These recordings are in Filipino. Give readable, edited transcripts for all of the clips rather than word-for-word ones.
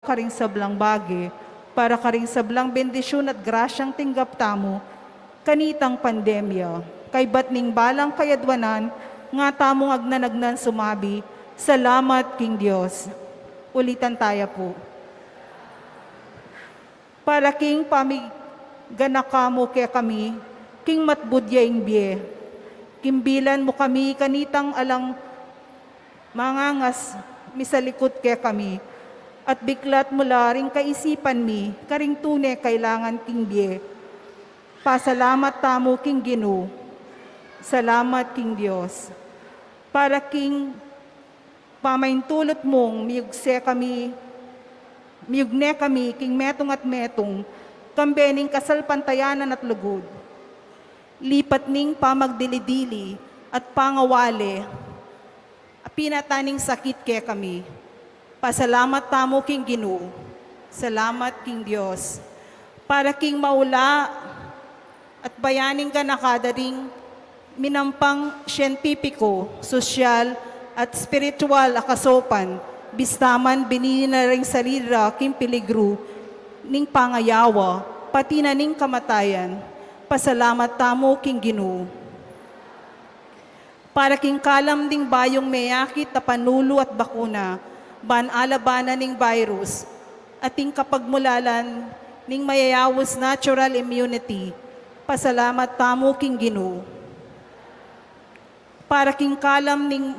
karing sablang bagi, para karing sablang bendisyon at grasyang tinggap tamo, kanitang pandemya, kay batning balang kayadwanan, nga tamong agnanagnan sumabi, salamat King Diyos. Ulitan tayo po. Para king pamiganakamo kaya kami, king matbudyaing biye, kimbilan mo kami kanitang alang mangangas misalikot kaya kami, at biklat mula ring kaisipan mi, karing tune kailangan king biye. Pasalamat tamo king Ginu, salamat king Diyos. Para king pamaintulot mong miyugne kami king metong at metong, kambening kasalpantayanan at lugod. Lipat ning pamagdilidili at pangawali, pinataning sakit kaya kami. Pasalamat tamo king Ginu, salamat king Diyos. Para king maula at bayaning ka nakadaring minampang siyentipiko, sosyal at spiritual akasopan, bistaman binili na ring salira king piligro, ning pangayawa, pati na ning kamatayan. Pasalamat tamo king Ginu. Para king kalam ding bayong mayakit na panulo at bakuna, banalabana ning virus, ating kapagmulalan ning mayayawos natural immunity, pasalamat tamo king Ginu. Para king kalam ning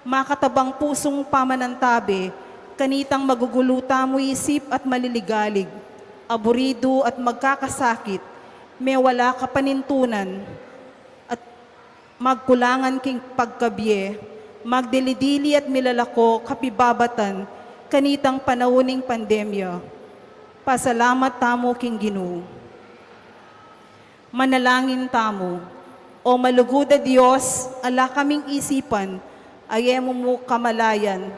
makatabang pusong pamanantabi, kanitang maguguluta mo isip at maliligalig, aburido at magkakasakit, may wala ka panintunan, at magkulangan king pagkabye, magdilidili at milalako kapibabatan, kanitang panauning pandemya. Pasalamat tamo king Ginu. Manalangin tamo, o malugod a Diyos, ala kaming isipan, ayemo mo kamalayan,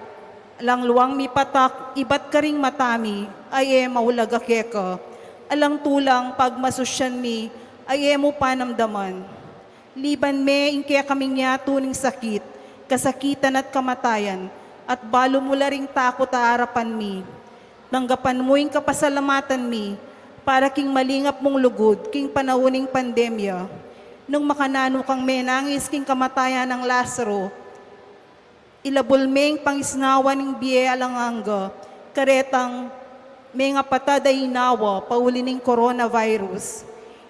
alang luwang mi patak, ibat ka ring matami, aye mahulaga keka, alang tulang pagmasosyan mi, aye mo panamdaman. Liban me, ingkaya kaming yato ning sakit, kasakitan at kamatayan, at balo mula ring takot a harapan mi. Tanggapan mo yung kapasalamatan mi, para king malingap mong lugod, king panauning pandemya. Nung makanano kang menangis king kamatayan ng Lazaro, ilabol meng pangisnawa ning biye alanganga, karetang may nga pataday inawa, pauli ning coronavirus.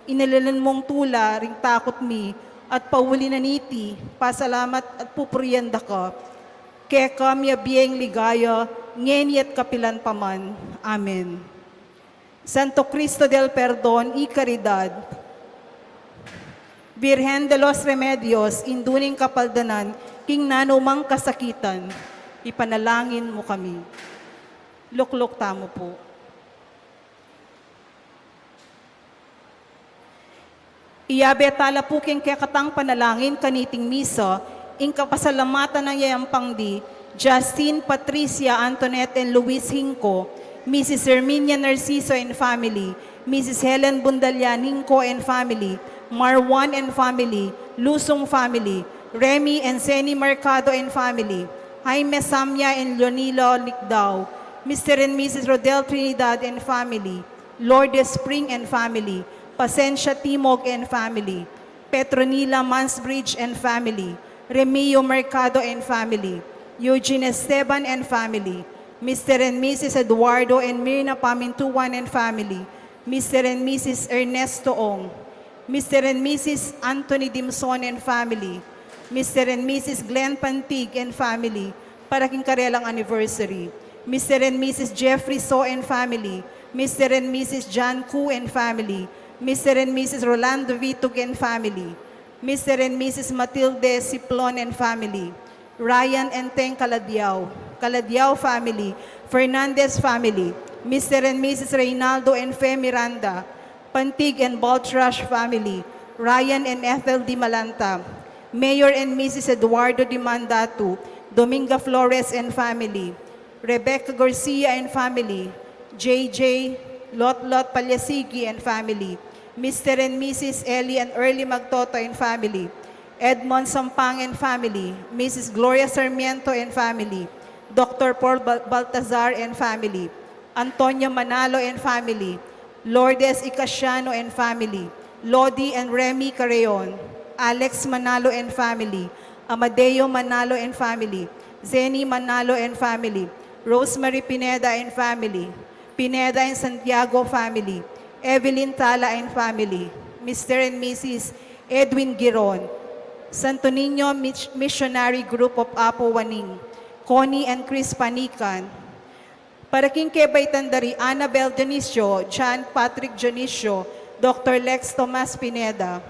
Inalalan mong tula, ring takot mi, at pauli na niti, pasalamat at pupuriyanda ka. Kaya kami biyeng ligaya, ngeni at kapilan paman. Amen. Santo Cristo del Perdon y Caridad, Virgen de los Remedios, induning kapaldanan, king nanumang kasakitan, ipanalangin mo kami. Luklok tamo po. Iyabetala po king kakatang panalangin kaniting misa, ing kapasalamatan ng yayampang di, Justine, Patricia, Antoinette, and Luis Hinco, Mrs. Herminia Narciso and family, Mrs. Helen Bundalian Hinco and family, Marwan and family, Lusong family, Remy and Seni Mercado and family, Jaime Samya and Leonilo Licdao, Mr. and Mrs. Rodel Trinidad and family, Lourdes Spring and family, Pasencia Timog and family, Petronila Mansbridge and family, Remio Mercado and family, Eugene Esteban and family, Mr. and Mrs. Eduardo and Mirna Pamintuan and family, Mr. and Mrs. Ernesto Ong, Mr. and Mrs. Anthony Dimson and family, Mr. and Mrs. Glenn Pantig and family, para king karelang anniversary, Mr. and Mrs. Jeffrey So and family, Mr. and Mrs. John Koo and family, Mr. and Mrs. Rolando Vitug and family, Mr. and Mrs. Matilde Siplon and family, Ryan and Teng Caladiao family, Fernandez family, Mr. and Mrs. Reynaldo and Fe Miranda, Pantig and Baltrash family, Ryan and Ethel Di Malanta, Mayor and Mrs. Eduardo Di Mandatu, Dominga Flores and family, Rebecca Garcia and family, JJ Lot Palyasigi and family, Mr. and Mrs. Ellie and Early Magtoto and family, Edmond Sampang and family, Mrs. Gloria Sarmiento and family, Dr. Paul Baltazar and family, Antonio Manalo and family, Lourdes Icasiano and family, Lodi and Remy Carreon, Alex Manalo and family, Amadeo Manalo and family, Zeni Manalo and family, Rosemary Pineda and family, Pineda and Santiago family, Evelyn Tala and family, Mr. and Mrs. Edwin Giron, Santo Niño Missionary Group of Apo Waning, Connie and Chris Panican, para king kay Baytandari, Annabel Dionisio, John Patrick Dionisio, Dr. Lex Tomas Pineda,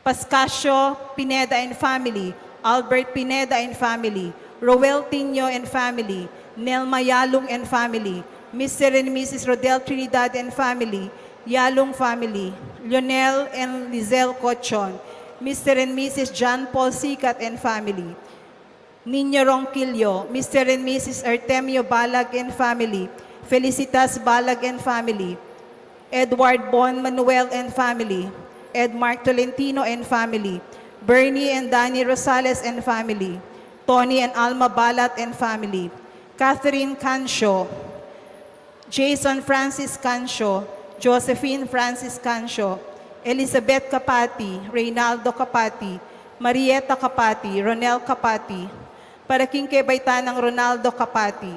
Pascasio Pineda and family, Albert Pineda and family, Roel Tino and family, Nelma Yalong and family, Mr. and Mrs. Rodel Trinidad and family, Yalong family, Lionel and Lizelle Cochon, Mr. and Mrs. John Paul Sikat and family, Niño Ronquillo, Mr. and Mrs. Artemio Balag and family, Felicitas Balag and family, Edward Bon Manuel and family, Edmark Tolentino and family, Bernie and Danny Rosales and family, Tony and Alma Balat and family, Catherine Cancio, Jason Francis Cancio, Josephine Francis Cancio, Elizabeth Capati, Reynaldo Capati, Marieta Capati, Ronel Capati, para king kay Baytanang Ronaldo Capati,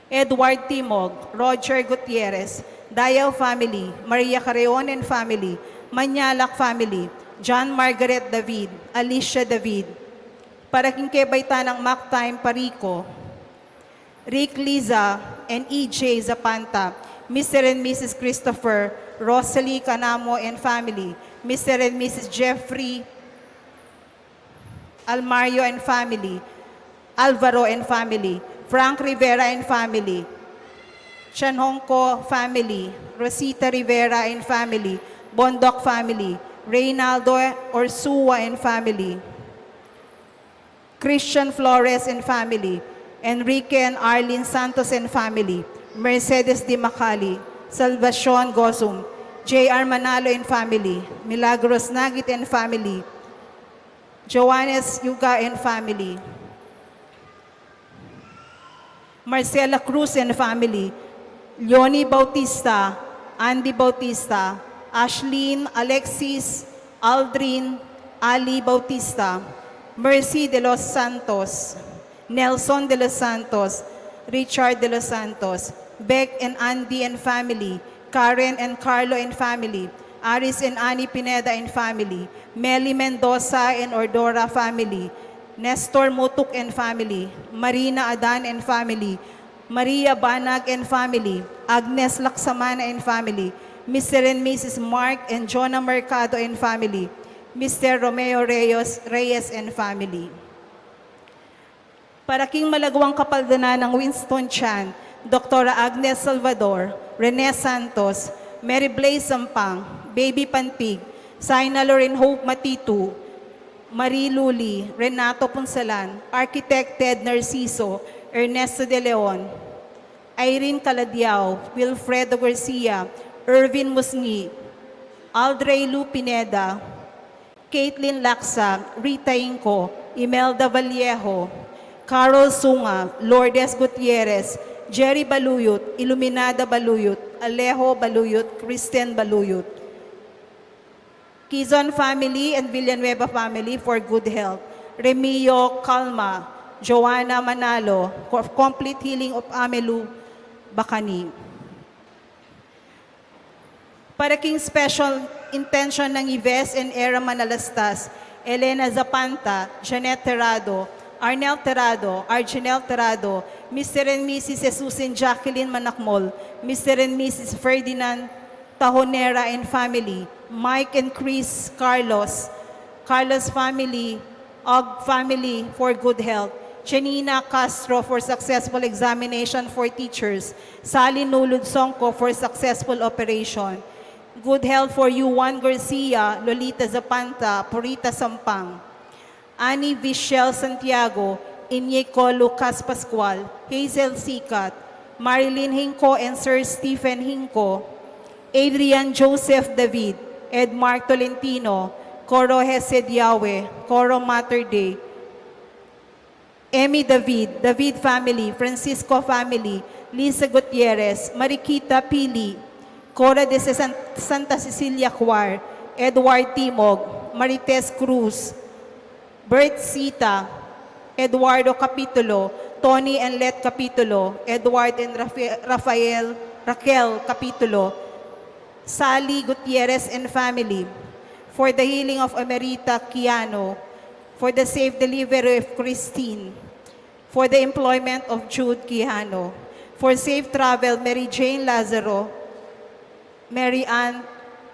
Edward Timog, Roger Gutierrez, Dayaw family, Maria Carreon and family, Manyalak family, John Margaret David, Alicia David, para king kay Baytanang Mactime Parico, Rick Liza and E.J. Zapanta, Mr. and Mrs. Christopher, Rosalie Canamo and family, Mr. and Mrs. Jeffrey Almario and family, Alvaro and family, Frank Rivera and family, Chanhongko family, Rosita Rivera and family, Bondok family, Reynaldo Orsua and family, Christian Flores and family, Enrique and Arlene Santos and family, Mercedes Di Macali, Salvacion Gozum, J.R. Manalo and family, Milagros Nagit and family, Joannes Yuga and family, Marcela Cruz and family, Leonie Bautista, Andy Bautista, Ashlyn, Alexis, Aldrin, Ali Bautista, Mercy de los Santos, Nelson de los Santos, Richard de los Santos, Beck and Andy and family, Karen and Carlo and family, Aris and Annie Pineda and family, Melly Mendoza and Ordora family, Nestor Mutuk and family, Marina Adan and family, Maria Banag and family, Agnes Laksamana and family, Mr. and Mrs. Mark and Jonah Mercado and family, Mr. Romeo Reyes and family. Para king malagwang kapaldanan ng Winston Chan, Dr. Agnes Salvador, Rene Santos, Mary Blaze Sampang, Baby Pantig, Saina Loren Hope Matitu, Marie Luli, Renato Punsalan, Architect Ted Narciso, Ernesto De Leon, Irene Caladiao, Wilfredo Garcia, Irvin Musngi, Aldrey Lu Pineda, Caitlin Laksa, Rita Inco, Imelda Vallejo, Carol Sunga, Lourdes Gutierrez, Jerry Baluyot, Iluminada Baluyot, Alejo Baluyot, Kristen Baluyot. Quezon family and Villanueva family for good health. Remio Calma, Joanna Manalo, for complete healing of Amelu Bacani. Para king special intention ng Yves and Era Manalastas, Elena Zapanta, Janet Terrado, Arnel Terrado, Arginel Terrado, Mr. and Mrs. Jesus and Jacqueline Manakmol, Mr. and Mrs. Ferdinand Tahonera and family, Mike and Chris Carlos, Carlos family, Og family for good health, Janina Castro for successful examination for teachers, Sally Nulud Songko for successful operation, good health for you, Juan Garcia, Lolita Zapanta, Purita Sampang, Annie Vichelle Santiago, Iñico Lucas Pascual, Hazel Sikat, Marilyn Hinco and Sir Stephen Hinco, Adrian Joseph David, Edmark Tolentino, Coro Hesed Yahweh, Coro Mater Day, Emmy David, David family, Francisco family, Lisa Gutierrez, Mariquita Pili, Cora de Santa Cecilia Cuar, Edward Timog, Marites Cruz, Bert Sita, Eduardo Capitulo, Tony and Let Capitulo, Edward and Raquel Capitulo, Sally Gutierrez and family, for the healing of Emerita Kiano, for the safe delivery of Christine, for the employment of Jude Quijano, for safe travel Mary Jane Lazaro, Mary Ann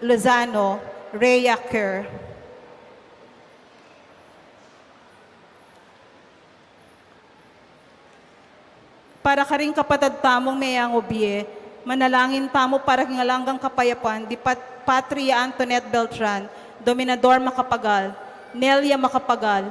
Lozano, Rhea Kerr. Para ka rin kapatad tamong mayang obye, manalangin tamo para kingalanggang kapayapan, di Patria Antoinette Beltran, Dominador Macapagal, Nelia Macapagal,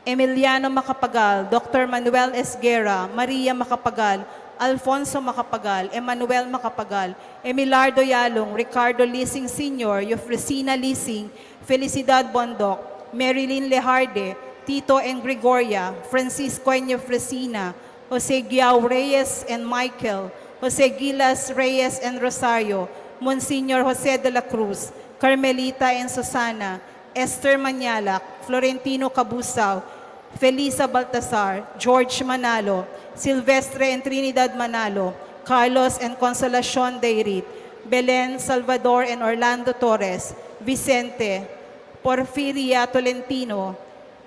Emiliano Macapagal, Dr. Manuel Esguera, Maria Macapagal, Alfonso Macapagal, Emmanuel Macapagal, Emilardo Yalong, Ricardo Lising Sr., Eufresina Lising, Felicidad Bondoc, Marilyn Lejarde, Tito and Gregoria, Francisco and Eufresina, Jose Giao Reyes and Michael, Jose Gilas Reyes and Rosario, Monsignor Jose de la Cruz, Carmelita and Susana, Esther Manyalak, Florentino Cabusao, Felisa Baltasar, George Manalo, Silvestre and Trinidad Manalo, Carlos and Consolacion Deirit, Belen Salvador and Orlando Torres, Vicente, Porfiria Tolentino,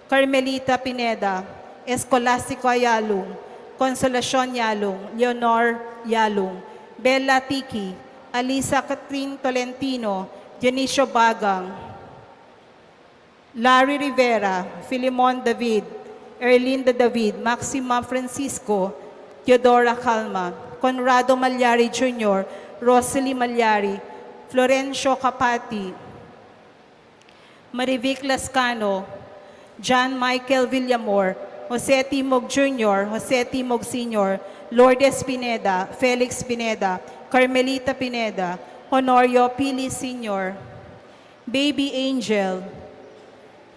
Carmelita Pineda, Escolastico Ayalung, Consolacion Yalung, Leonor Yalung, Bella Tiki, Alisa Catherine Tolentino, Dionisio Bagang, Larry Rivera, Filimon David, Erlinda David, Maxima Francisco, Teodora Calma, Conrado Malyari Jr., Rosalie Malyari, Florencio Capati, Marivic Lascano, John Michael Villamor, Jose Timog Jr., Jose Timog Sr., Lourdes Pineda, Felix Pineda, Carmelita Pineda, Honorio Pili Sr., Baby Angel,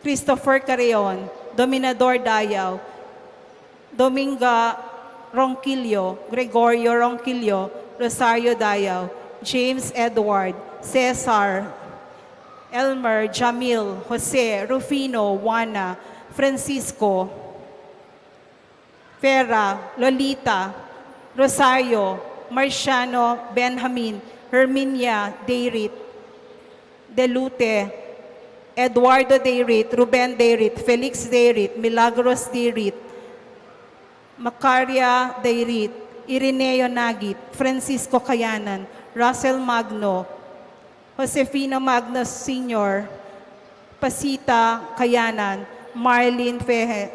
Christopher Carreon, Dominador Dayaw, Dominga Ronquillo, Gregorio Ronquillo, Rosario Dayaw, James Edward, Cesar, Elmer, Jamil, Jose, Rufino, Juana, Francisco, Vera, Lolita, Rosario, Marciano, Benjamin, Herminia, Deirit, Delute, Eduardo Deirit, Ruben Deirit, Felix Deirit, Milagros Deirit, Macaria Deirit, Irineo Nagit, Francisco Cayanan, Russell Magno, Josefino Magnos Sr., Pasita Cayanan, Marlene Feje,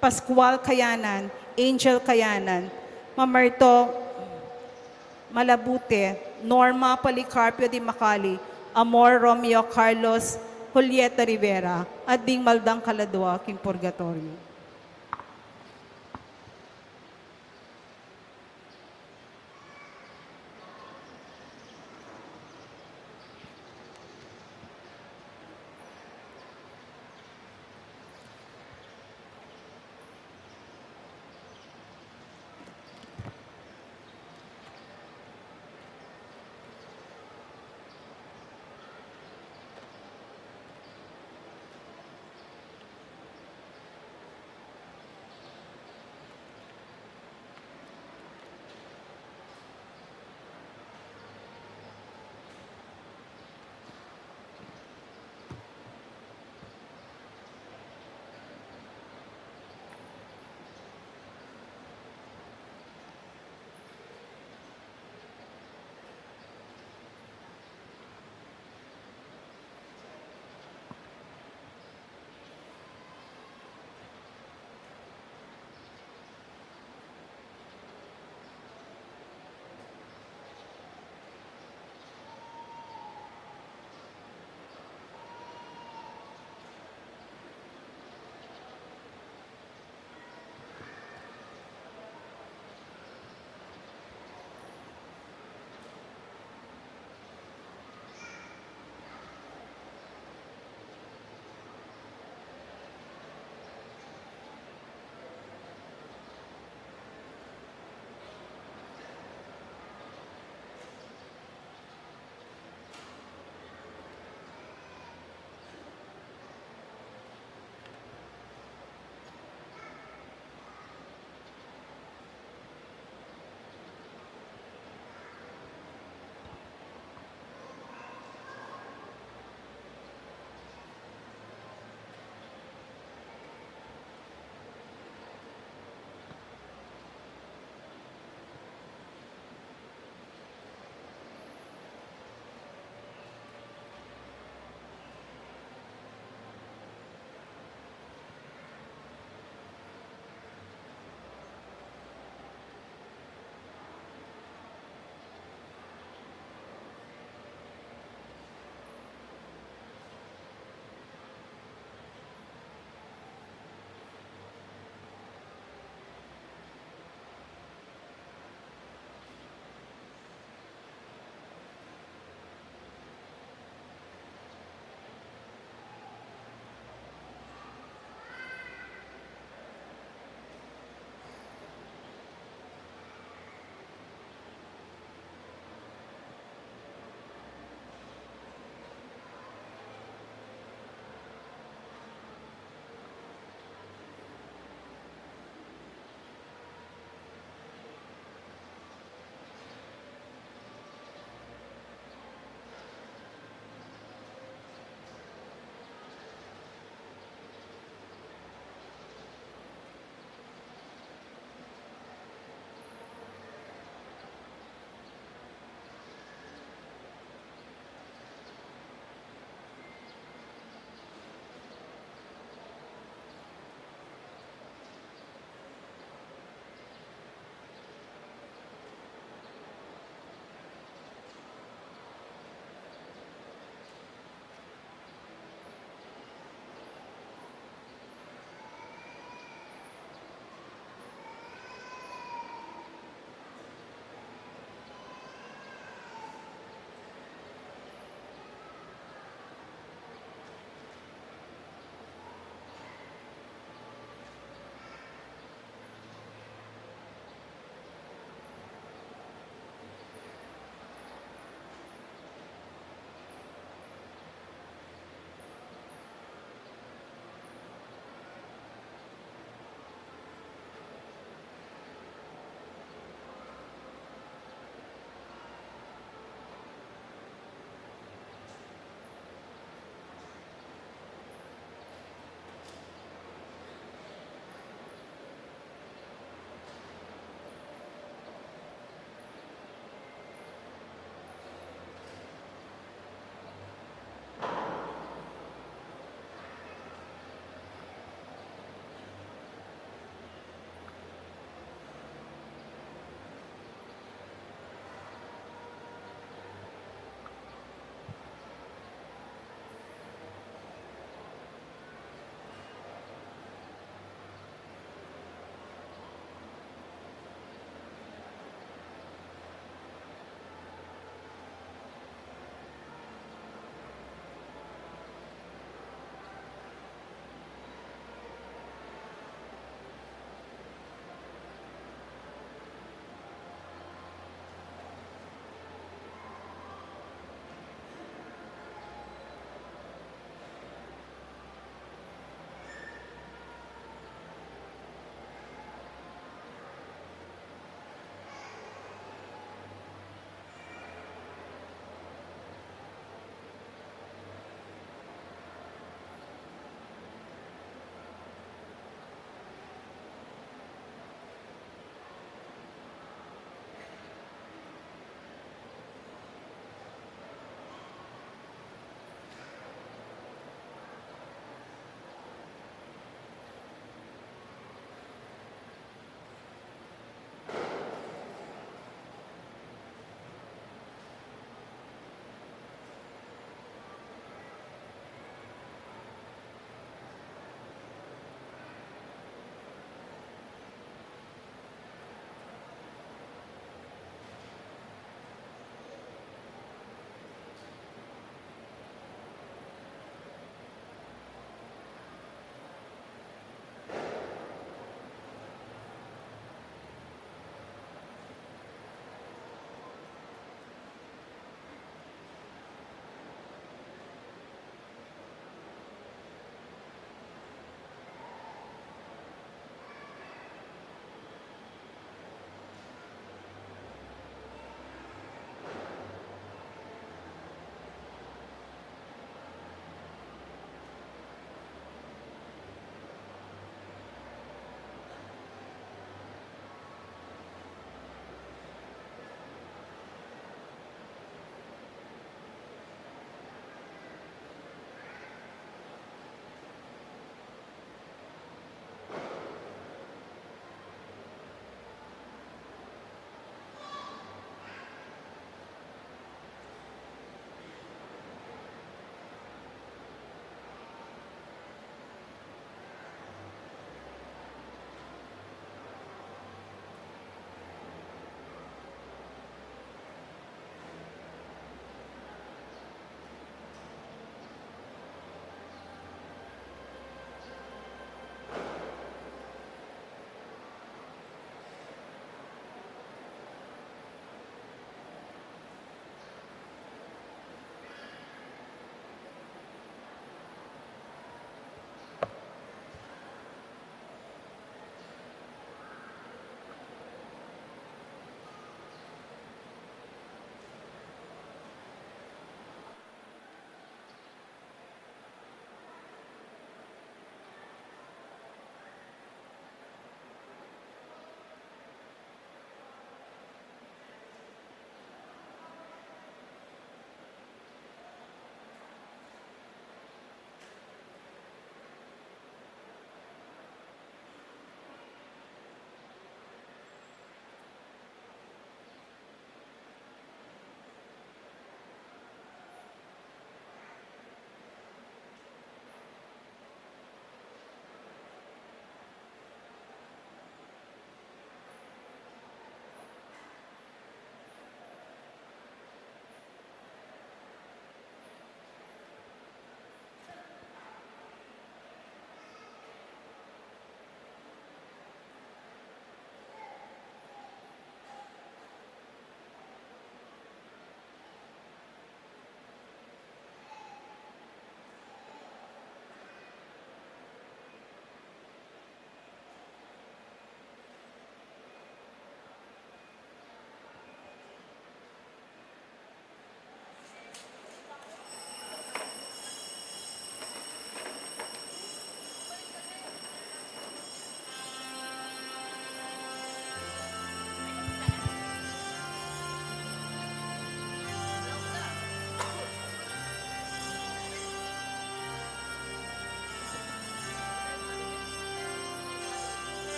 Pascual Cayanan, Angel Cayanan, Mamerto Malabute, Norma Policarpio de Macali, Amor Romeo Carlos, Julieta Rivera, at Ding Maldang Kaladwa, King Purgatorio.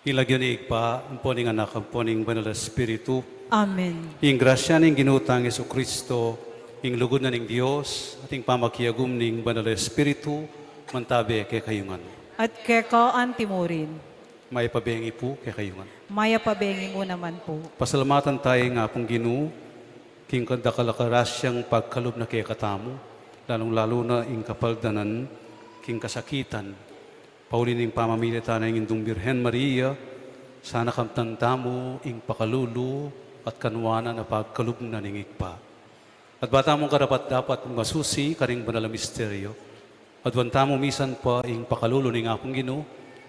Ilagyan ni Igpa, ang poning anak, ang poning banal na Espiritu, Amen. ing grasya ning ginutang Yesu Kristo, ing lugod na ning Dios, ating pamakiyagum ning banal na Espiritu, mantabi kay kayungan. At keko antimurin. May pabengi po kay kayungan. Maya pabengi mo naman po. Pasalamatan tayo nga pong Ginoo, king kadakalakarasiyang pagkalob na kay katamo, lalong-lalo na ing kapaldanan, king kasakitan, paulin ing pamamilita na ing indong Birhen Maria, sana kamtantamo ing pakalulu at kanwana na pagkalob na ning Igpa. At bata mong karapat-dapat masusi karing banal na misteryo, at wanta mo misan pa ing pakalulo ning akong Ginoo,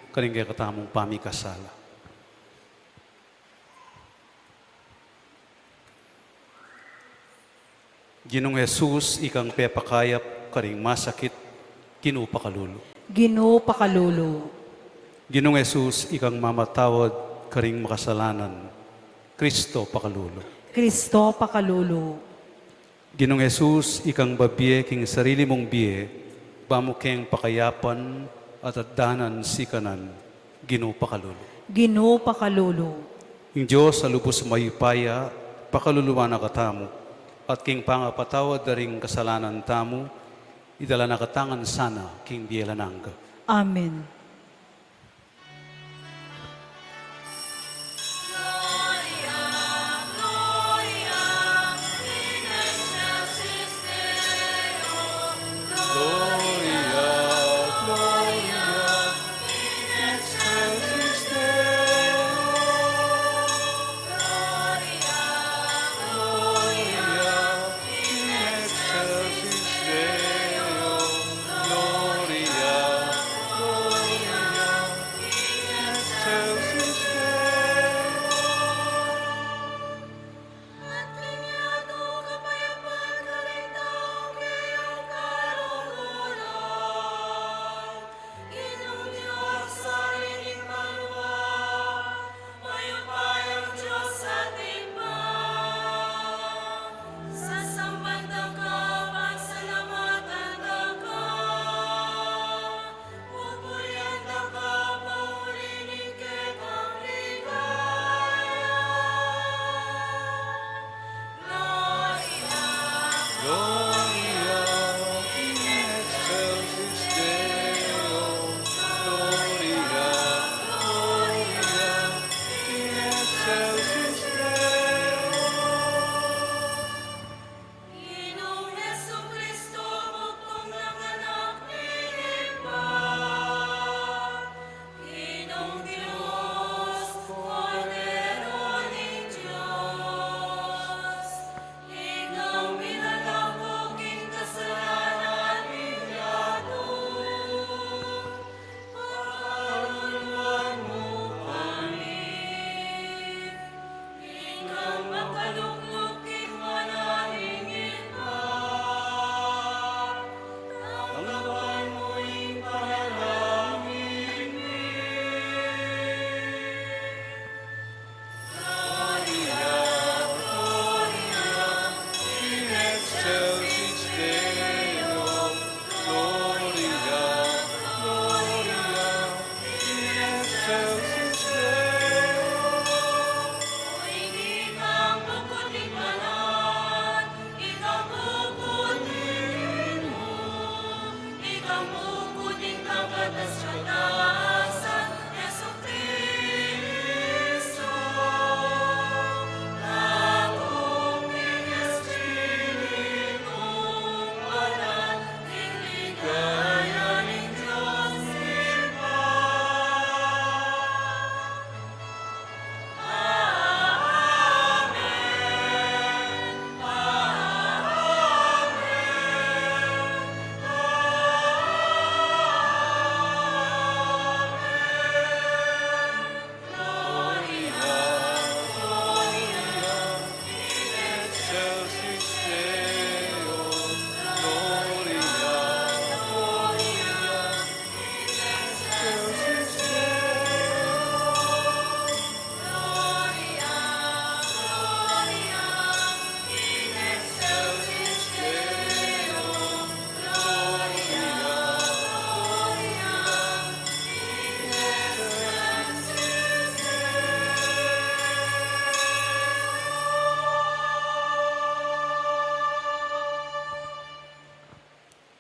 karing kay katamong pamikasala. Ginong Jesus, ikang pepakayap, karing masakit, kinupakalulo. Ginoo pakalulo. Ginong Jesus, ikang mamatawad, karing makasalanan, Kristo pakalulo. Kristo pakalulo. Ginong Jesus, ikang babye, king sarili mong biye, bamukeng pakayapan at addanan sikanan, Ginoo pakalulo. Ginoo pakalulo. Ing Diyos sa lubos mayupaya, pakaluluwa na katamo, at king pangapatawad daring kasalanan tamo, idala na katangan sana, king bielanangga. Amen.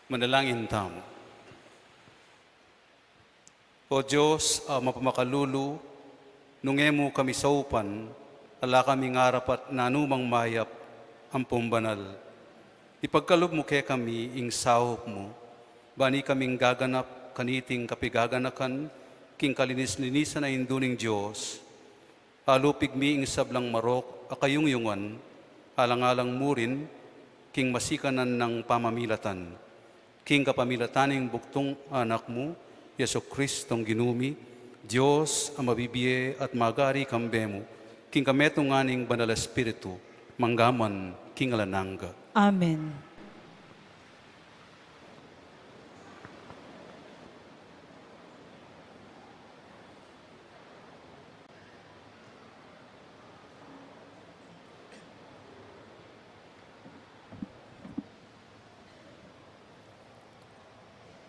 Manalangin tamo. O Diyos, mapamakalulu, nungemu kami sa upan, ala kami ngarapat na anumang mayap ang pumbanal. Ipagkalob mo kaya kami ing sahop mo, bani kaming gaganap kaniting kapigaganakan, king kalinis-linisan na induning Diyos. Alupig mi ing sablang marok, akayungyungan, alang-alang murin, king masikanan ng pamamilatan. King kapamilataning buktong anak mo, Yeso Kristong ginumi, Diyos ang mabibiye at magari kambemo, king kametong aning banal espiritu, manggaman king alananga. Amen.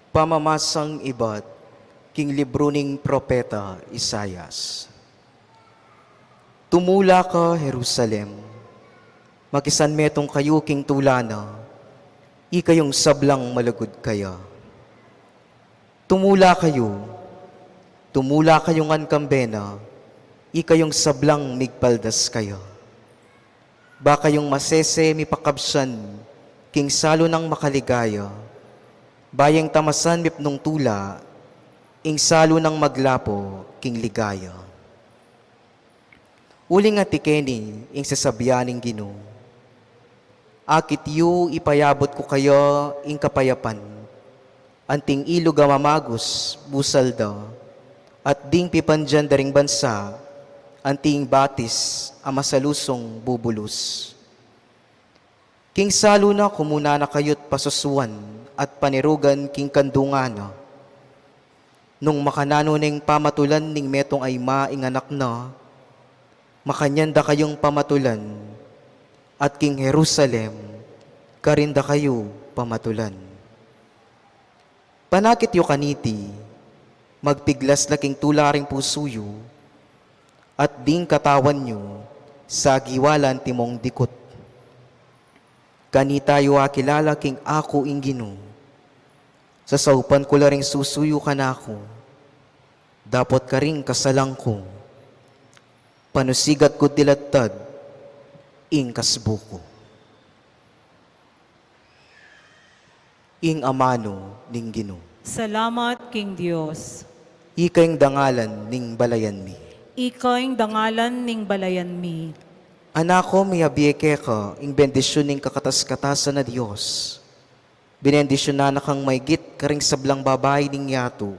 Pamamasang iba't king libro ning propeta Isayas. Tumula ka, Jerusalem, makisan metong kayo king tulana, ikayong sablang malagod kaya. Tumula kayong ankambena, ikayong sablang migpaldas kaya. Ba kayong masese mipakabsan, king salo ng makaligaya, bayang tamasan mipnong tula, ing salo ng maglapo, king ligaya. Uling at tikeni, ing sasabyaning Ginoo. Akit yu ipayabot ko kayo, ing kapayapan, anting ilog mamagos, busal da, at ding pipandyan daring bansa, anting batis, amasalusong bubulus. King salo na kumuna na kayo't pasusuan, at panirugan king kandungana. Nung makanano ning pamatulan ning metong ay maing anak na, makanyanda kayong pamatulan, at king Jerusalem, karinda kayo pamatulan. Panakit yu kaniti, magpiglas laking tularing pusuyo, at ding katawan nyo, sa giwalan timong dikot. Kanita yu akilala king ako ing Ginoo. Sa saupan ko laring susuyo ka na ako, dapat ka ring kasalang ko, panusigat ko dilatad, ing kasbuko. Ing amano ning Ginoo. Salamat, King Diyos. Ikayong dangalan ning balayan mi. Ika'y dangalan ning balayan mi. Anako, may abiyeke ka, ing bendisyon ning kakatas-katasan na Diyos. Binendisyon na kang maygit karing sablang babae ning yato.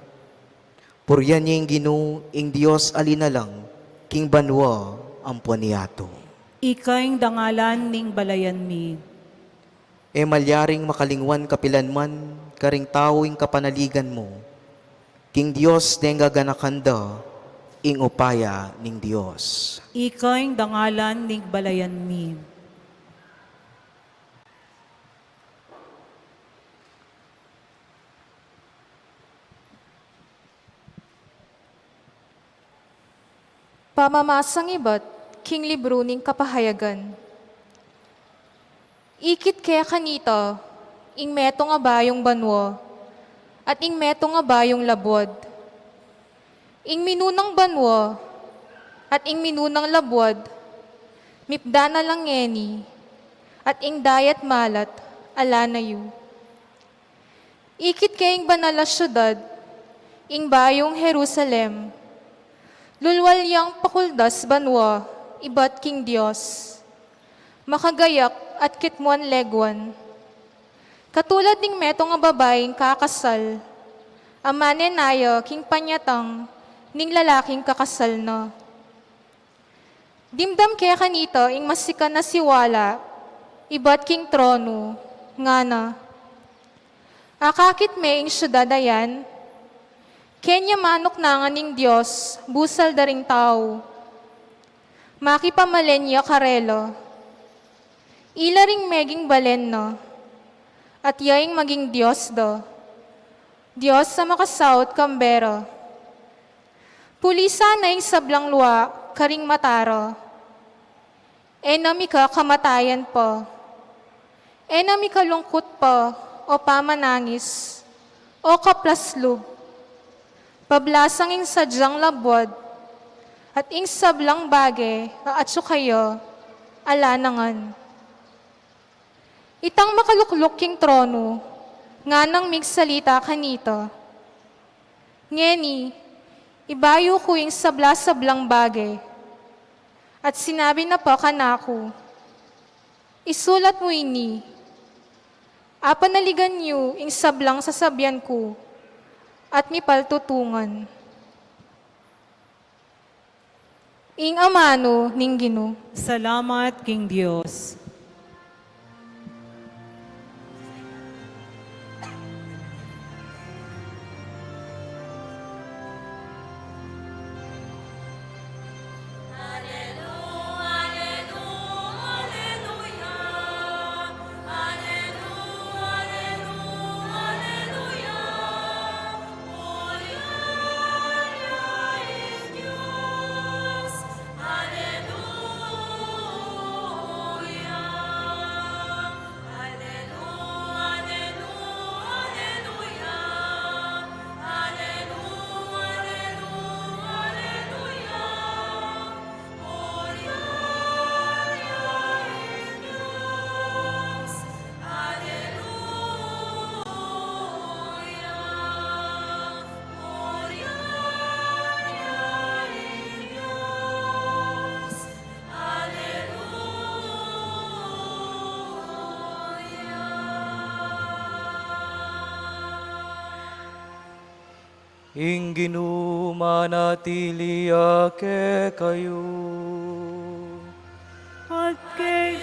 Puryan niya ing Ginoo, ing Diyos alina lang, king banwa ampuan niyato. Ika'y dangalan ning balayan mi. E malyaring makalingwan kapilanman, karing tao ing kapanaligan mo. King Diyos denga ganakanda, ing upaya ning Diyos. Ika'y dangalan ning balayan mi. Pamamasang iba't king libro ning kapahayagan. Ikit kaya kanito, ing meto nga bayong banwo, at ing meto nga bayong labwad. Ing minunang banwo, at ing minunang labwad, mipdana lang ngeni, at ing dayat malat, ala na yu. Ikit kayong banala syudad, ing bayong Jerusalem, lulwalyang pakuldas banwa, ibat king Diyos, makagayak at kitmuan legwan. Katulad ning meto nga babaeng kakasal, amanenaya king panyatang, ning lalaking kakasal na. Dimdam kaya kanito ing masika na siwala, ibat king trono, nga na. Akakit me ing syudadayan, kenya manok na nga ning Diyos, busal daring tao. Makipamalenya karelo, ila ring meging balen no, at yaing maging Diyos do. Diyos sa makasaot kambero. Pulisa na ing sablang luwa, karing mataro. E nami ka kamatayan po. E nami ka lungkot po, o pamanangis, o kaplaslub, pablasang ing sadyang labod, at ing sablang bagay, aatso kayo, alanangan. Itang makaluklok king trono, nga nang migsalita kanito. Ngeni, ibayo ko ing sabla-sablang bagay, at sinabi na po kanako, isulat mo ini, apanaligan niyo ing sablang sasabyan ko, at mipaltutungan. Ing amano ning Ginoo. Salamat, King Diyos. Ing ginumanatili ake kayo. At kay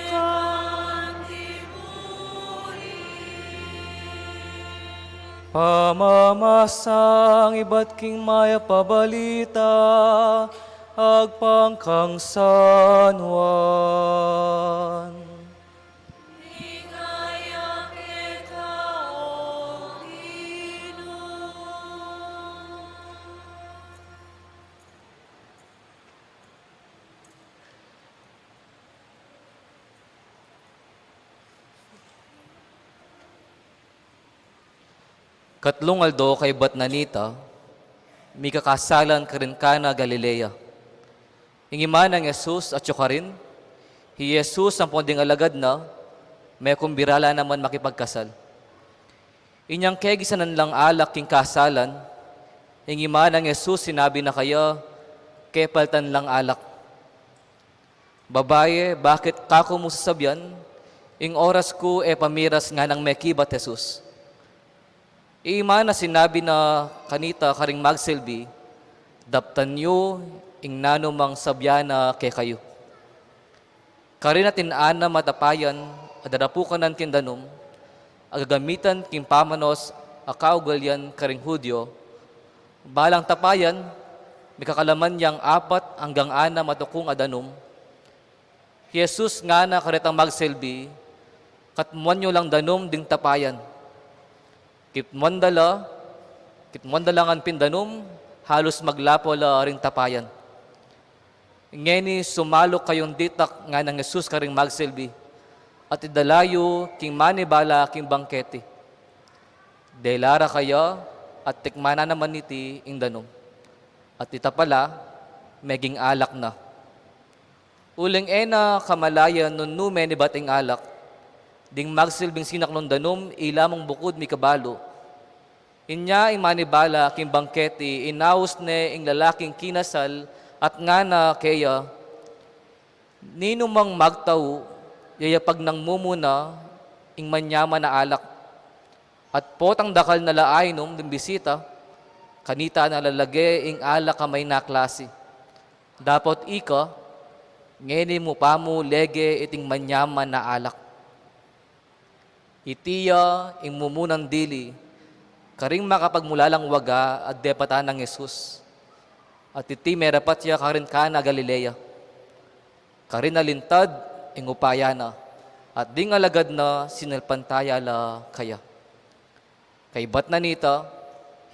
Pamamasang iba't king maya pabalita, agpangkang sanwan. Katlong aldo kay Batnanita, may kakasalan ka rin ka na Galilea. Ingiman ng Jesus at Chokarin, hi Jesus ang ponding alagad na, may kumbirala naman makipagkasal. Inyang kegisanan lang alak king kasalan, ingiman ng Jesus sinabi na kaya, kepaltan lang alak. Babaye, bakit kako mo sasabyan, ing oras ko pamiras nga ng mekibat Jesus. Iima na sinabi na kanita karing magsilbi, daptan nyo ing nanumang sabyana kay kayo. Karinatin ana matapayan, adarapukan ng tindanom, agagamitan king pamanos, akaugalyan karing Hudyo, balang tapayan, may kakalaman niyang 4 hanggang 6 matukong adanum. Jesus nga na karitang magsilbi, katmuan nyo lang danom ding tapayan. Kitmondalangan pindanum, halos maglapo la ring tapayan. Ngeni sumalo kayong ditak nga ng Jesus karing magsilbi, at idalayo king manibala king bangketi. Delara kaya at tikmana naman niti ing danum. At ita pala, meging alak na. Uling ena kamalaya nun nume ni bating alak, ding magsilbing sinaklong danum, ilamang bukod mi kabalo. Inya imanibala king bangketi, inaus ne ing lalaking kinasal, at nga na kaya, ninumang magtao, yayapag nang mumuna, ing manyaman na alak. At potang dakal na laainom, ding bisita, kanita na lalage, ing alak kamay na klase. Dapat ika, ngeni mo pa mo lege iting manyaman na alak. Itiya, ing mumunang dili, karing makapagmulalang waga at depatan ng Jesus. At iti merapat siya karin ka na Galilea. Karin nalintad, ing upayana, at ding alagad na sinalpantaya la kaya. Kay Batnanita,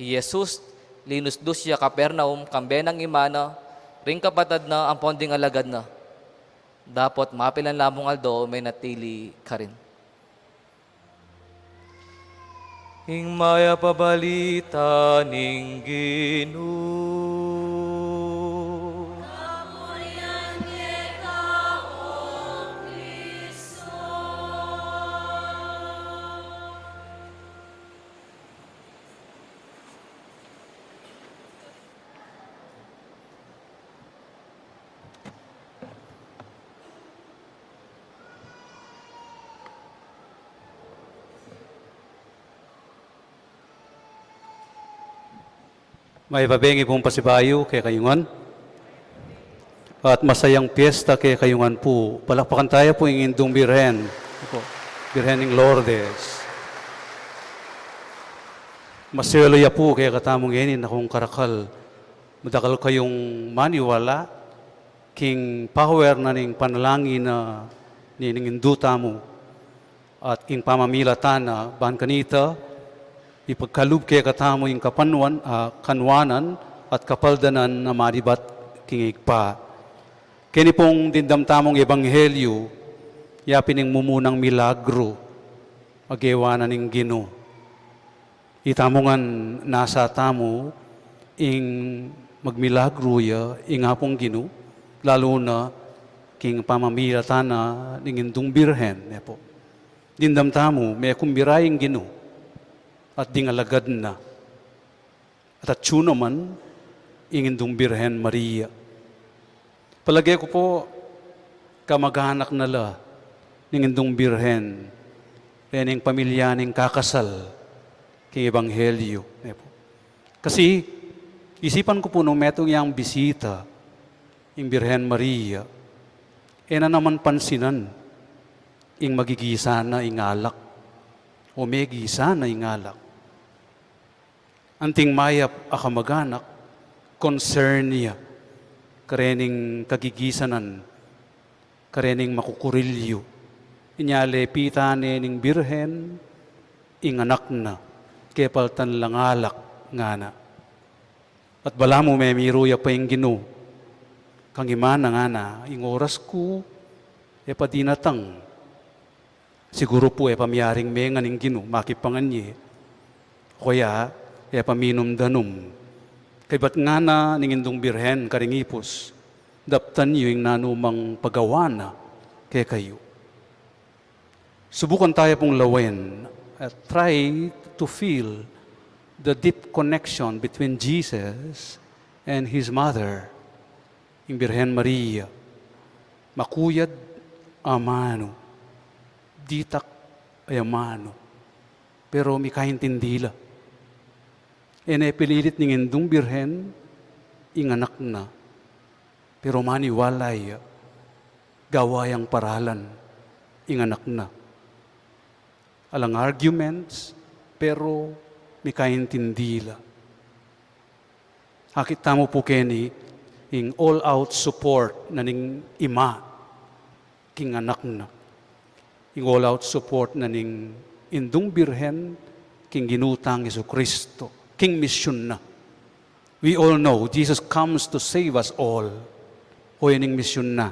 hi Jesus, linusdus siya Kapernaum, kambenang imana, ring kapatad na ang ponding alagad na. Dapat mapilan lamong aldo, may natili ka rin. ing maya pabalita ning Ginoo. May babengi pong pasibayo kay kayungan. At masayang piyesta kay kayungan po. Palakpakan tayo po yung indong Birhen. Ito, Birhen ng Lourdes. Masayaloya po kay katamong yenin akong karakal. Madakal kayong maniwala king power na ning panalangin na nining induta mo at king pamamilatan na ban kanita ipagkalub kay katamo yung kanwanan at kapaldanan na maribat kingig pa. Kini pong dindamtamong ebanghelyo, yapin ng mumunang milagro, agewanan ng Ginoo. Itamongan nasa tamo, ing magmilagro ya, ing apong Ginoo, lalo na king pamamilatan na ng indong Birhen. Dindamtamo, may kumbiraying Ginoo, at dingalagad na. At atyo naman, ingindong Birhen Maria. Palagay ko po, kamag-anak na la, ingindong Birhen, rening pamilya ning kakasal, kay Ebanghelyo. Kasi, isipan ko po nung metong yang bisita, yung Birhen Maria, na naman pansinan, yung magigisa na ingalak, o may gisa na ingalak. Anting mayap akamaganak, concern niya, karening kagigisanan, karening makukurilyo. Inyale pitane ning Birhen, inganak na, kepaltan lang alak nga na. At bala mo may miruya pa yung Ginoo, kang imana nga na, ing oras ko, padinatang, siguro po pamiyaring mengan ng Ginoo, makipangan niya. Kaya, paminom danom. Kay ba't nga na ningindong Birhen karingipos, daptan niyo yung nanumang pagawana kay kayo. Subukan tayo pong lawen at try to feel the deep connection between Jesus and His mother, yung Birhen Maria. Makuyad amano, ditak ay amano, pero may kaintindila. Pililit ng indong Birhen, inganak na, pero maniwalay, gawayang paralan, inganak na. Alang arguments, pero may kaintindila. Hakita mo po Kenny, ing all-out support na ning ima, king anak na. Ing all-out support na ning indong Birhen, king ginutang Jesucristo. King mission na. We all know, Jesus comes to save us all. O yaning mission na.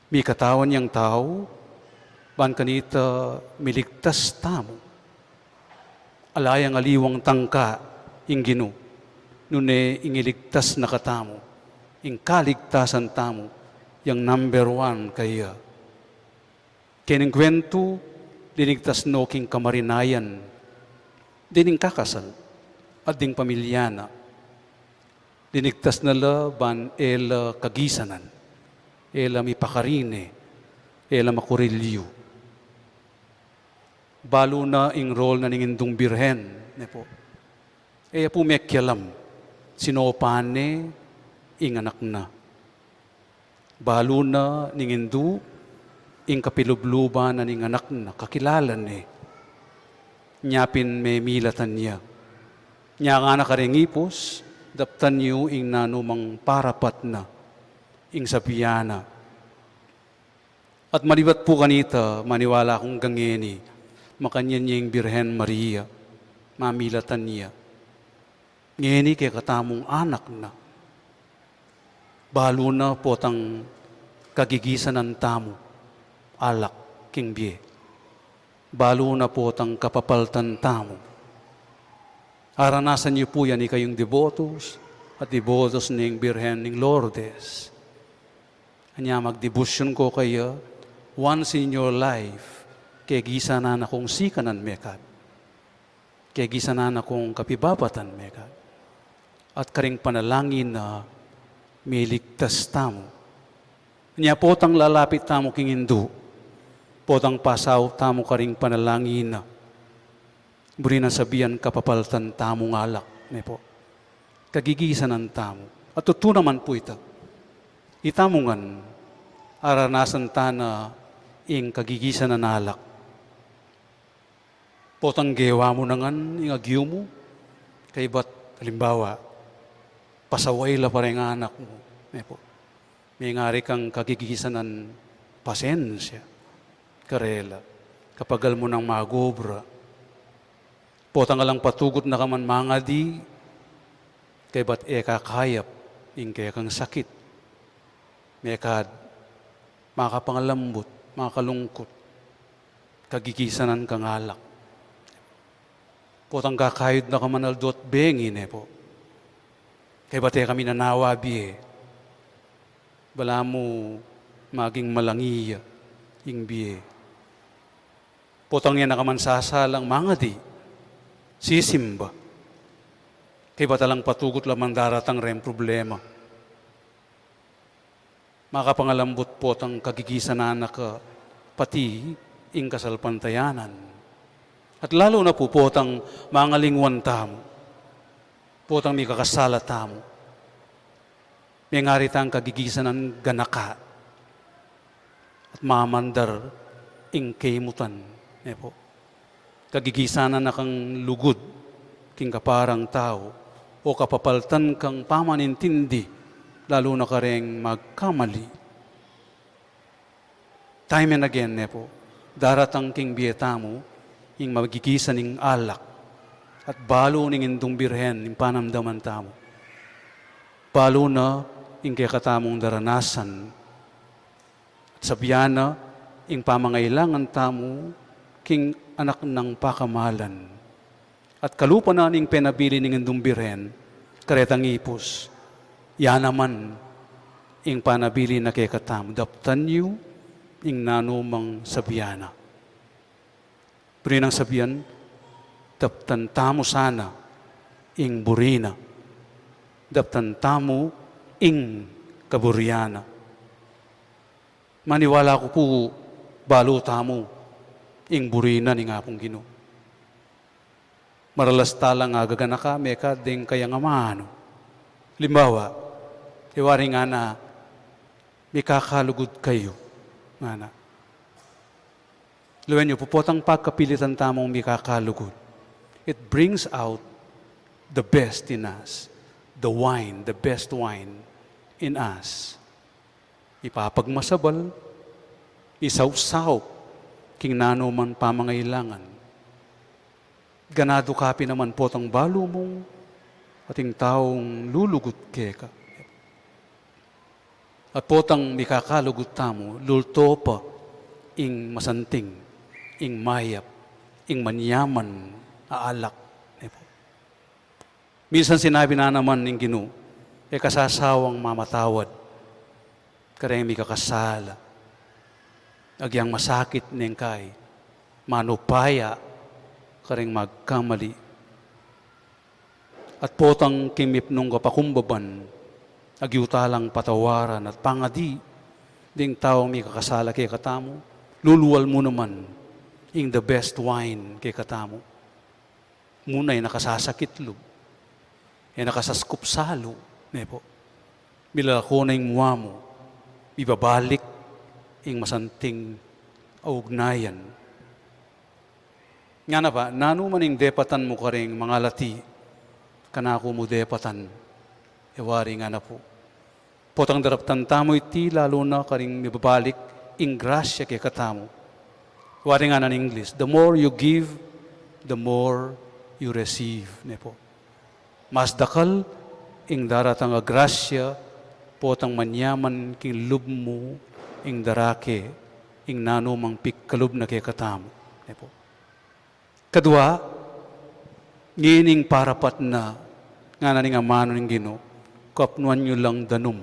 May katawan niyang tao, ban kanita miligtas tamo. Alayang aliwang tangka, ing Ginoo. Nune ingiligtas na katamo. Ing kaligtasan tamo, yung number 1 kaya. Kining kwento, dinigtas no king kamarinayan, dining kakasal. At ding pamilyana, dinigtas na la ban kagisanan, may pakarine, makurilyo. Balo na ing role na ningindong Birhen, po may kialam, sinopane, ing anak na. Balo na ningindu, ing kapilubluban na ning anak na, kakilalan nyapin may milatan niya. Nya nga na karingipos, daptan niyo ing nanumang parapat na, ing sapiyana. At malibat po kanita, maniwala akong gangeni, makanyan niya ing Birhen Maria, mamilatan niya. Ngeni kay katamong anak na. Balo na po tang kagigisan ng tamo, alak, king biye. balo na po tang kapapaltan tamo. Aranasan niyo po yan kayong devotos at devotos ng Birhen ng Lourdes. Anya magdebosyon ko kayo once in your life, kaya gisa na kong sikanan mekad. Kaya gisa na kong kapibabatan mekad. At karing panalangin na may ligtas tamo. Anya potang lalapit tamo king Hindu, potang pasaw tamo karing panalangin na buri na sabihan kapapaltan tamo ngalak. Ne po. Kagigisan ng tamo. At totoo naman po ito. Itamungan, aranasan ta na ing kagigisan na nalak. Potang gewa mo nangan, ing agyo mo, kay ba't, halimbawa, pasaway la pa rin ang anak mo. Ne po. May ngari kang kagigisan ng pasensya, karela, kapagal mo ng magobra. Potang alang patugot na kaman mga di, kay ba't kakayap, ing kaya kang sakit. Mekad, makapangalambot, makakalungkot, kagigisanan kang alak. Potang kakayod na kamanaldot bengin po. Kay ba't kami nanawa biye. Bala mo maging malangiya, ing biye. Potang yan na kaman sasalang mga di, sisimba. Kay batalang patugot lamang daratang rem problema. Makapangalambot po tang kagigisan na anak pati ing kasalpantayanan. At lalo na po tang mga lingwan tamo. Potang may kakasala tamo. May ngaritang kagigisan ng ganaka. At mamandar ing kaimutan. Po. Kagigisanan na kang lugod king kaparang tao o kapapaltan kang pamanintindi, lalo na kareng magkamali. Time and again, po, daratang king biyeta mo, ing magigisan ning alak, at balo ning indong birhen, ning panamdaman tamo. Balo na, ing kaya katamong daranasan, at sabiyana, ing pamangailangan tamo, king anak ng pakamalan. At kalupa na ning penabili ning indong birhen, karetang ipos, yan naman, ing panabili na kay katam, daptan yu, ing nanumang sabiyana. Pero nang sabiyan, daptan tamo sana, ing burina. Daptan tamo, ing kaburyana. Maniwala ko po, balo tamo, ing burina ni nga pong Ginoo. Maralas talang agagana ka, meka, ding kaya nga maano. Limbawa, iwari nga na, may kakalugod kayo. Nga na. Luwen nyo, pupotang pagkapilitan tamong may kakalugod. It brings out the best in us. The wine, the best wine in us. Ipapagmasabal, isaw-saw, king nano man pamangailangan. Ganado kapi naman po tang balo mong ating taong lulugot keka. At potang mikakalugot tamo, lulto pa, ing masanting, ing mayap, ing manyaman, aalak. Minsan sinabi na naman ng Ginoo, kasasawang mamatawad, kareng mikakasala, agyang masakit neng kay, manupaya, kareng magkamali. At potang kimip nung kapakumbaban, agyutalang patawaran at pangadi, ding tao may kakasala kay katamo, luluwal mo naman, ing the best wine kay katamo. Muna'y nakasasakit lo, nakasaskup salo, po. Bilako na yung muwa mo, ibabalik, ing masanting augnayan. Nga na ba, nano man ing depatan mo karing mga lati, kanako mo depatan, wari nga na po. Potang daraptan tamo iti, lalo na karing mibabalik, ing grasya kay katamo. Wari nga na in English, the more you give, the more you receive. Po. Mas dakal, ing daratang agrasya, potang manyaman king lub mo, ing darake, ing nano mang pikkalob na kay katamo. Po. Kadua, ngining parapat na nga naning amano ng Ginoo, kapnuan nyo lang danum,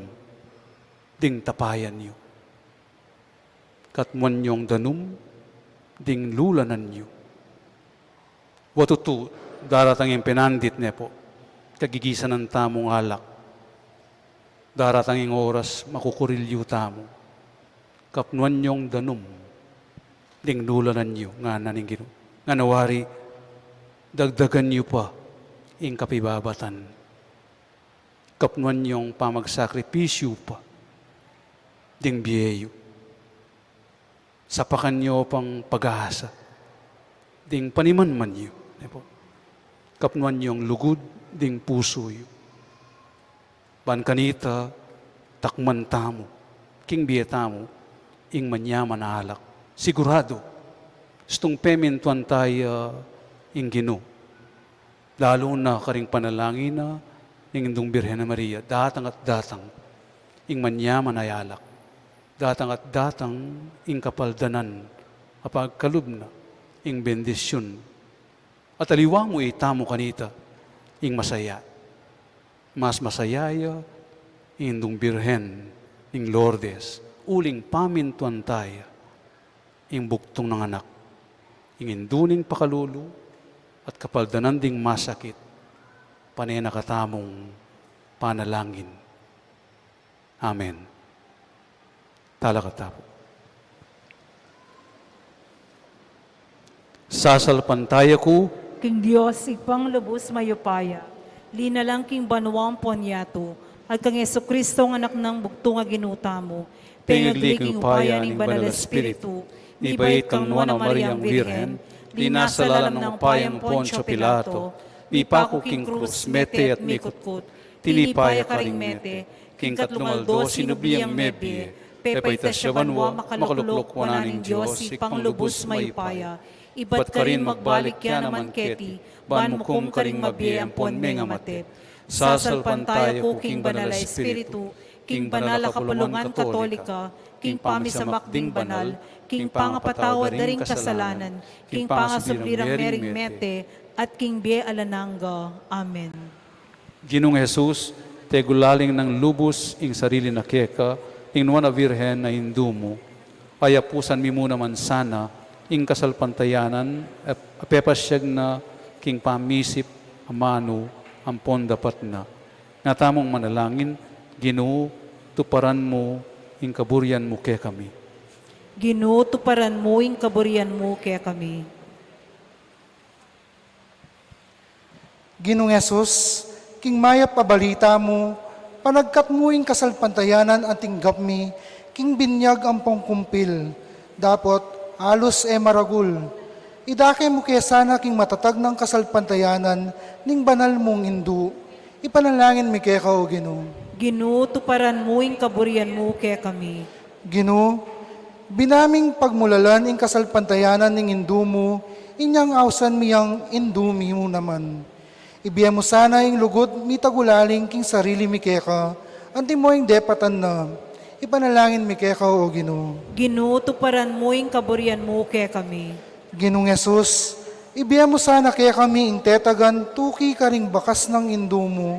ding tapayan nyo. Katmuan nyong danum, ding lulanan nyo. Watutu, daratang yung pinandit niya po, kagigisan ng tamong alak. Daratang yung oras, makukurilyo tamo. Kapnuan nyong danum, ding lulanan nyo, nga naning Ginoo. Nga nawari, dagdagan nyo pa, ing kapibabatan. Kapnuan yung pamagsakripisyo pa, ding biyeyo. Sapakan nyo pang pag-asa, ding panimanman nyo. Kapnuan yung lugod, ding puso yo. Ban kanita, takman tamo, king biye tamo, ing manyaman alak. Sigurado, stong pemintuan tayo ing Ginoo. Lalo na karing panalangin na ing indong Birhen Maria, datang at datang, ing manyaman ay alak. Datang at datang, ing kapaldanan, kapag kalub na, ing bendisyon. At aliwa mo itamo kanita, ing masaya. Mas masaya ing indong Birhen, ing Lourdes, uling pamintuan tayo, ing buktong ng anak, ing induning pakalulu, at kapaldanan ding masakit, panay nakatamong panalangin. Amen. Talakatapo. Sasalpantaya ko, King Diyos, ipang lubos mayupaya, linalang king banwang ponyato, at kang Yesu Kristo ang anak ng bugtong nga ginuta mo, pengagliging upaya ng Banal Espiritu, ibait kang nuwa ng Mariang Virhen, linasalam ng upayang Poncio Pilato, mipako king krus, mete at mikutkut, tinipaya karing mete, king katlumaldo, sinubliyang mebye, pepayta siya banwa, makaluklok wananing Diyos, ipang lubos mayupaya, ibat ka rin magbalik yan naman keti, ban mo kung karing mabye ang ponme nga mate. Sasalpantaya ko king Banal Espiritu, king banal a kapulungan katolika, king pamisamakding banal, king pangapatawad daring kasalanan, king pangasublirang merig mete, at king bie alananga. Amen. Ginong Jesus, tegulaling ng lubos ing sarili na keka, ing nuwa na Virhen na indumo, ayapusan mi muna man sana, ing kasalpantayanan, apepasyag na king pamisip, amano, ampon dapat na. Nga tamong manalangin, Ginoo, tuparan mo, ing kaburyan mo kaya kami. Ginoo, tuparan mo ing kaburian mo kaya kami. Ginong Yesus, king mayap pabalita mo, panagkat mo ing kasalpantayanan at tinggap mi, king binyag ang pangkumpil, dapot alos maragul. Idake mo kaya sana king matatag ng kasalpantayanan, ning banal mong indu, ipanalangin mi kaya ka o Ginoo. Ginoo, tuparan mo ing kaburian mo kaya kami. Ginoo, binaming pagmulalan ing kasalpantayanan ning indu mo, inyang awsan miyang indu mi mo naman. Ibiya mo sana ing lugod mi tagulaling king sarili mi keka, anti mo ing depatan na, ipanalangin mi keka o Ginoo. Ginoo, tuparan mo ing kaburian mo kaya kami. Ginong Yesus, ibiya mo sana kaya kami ing tetagan, tuki ka ring bakas ng indu mo,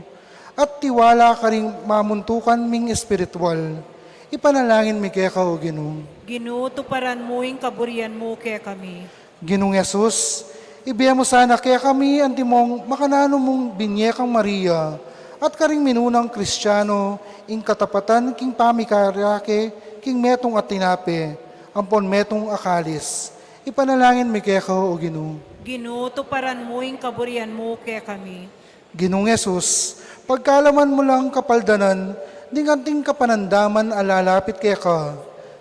at tiwala ka ring mamuntukan ming espiritual. Ipanalangin mi kaya ka o Ginoo. Ginoo, tuparan mo ing kaburian mo kaya kami. Ginong Yesus, ibiya mo sana kaya kami anti mong makanano mong binyekang Maria, at karing minunang Kristiyano, ing katapatan king pamikarake, king metong at tinape, ampon metong akalis. Ipanalangin mi kaya ka o Ginoo. Ginoo, tuparan mo ing kaburian mo kaya kami. Ginong Yesus, pagkalaman mo lang kapaldanan, ding anting kapanandaman alalapit kaya ka,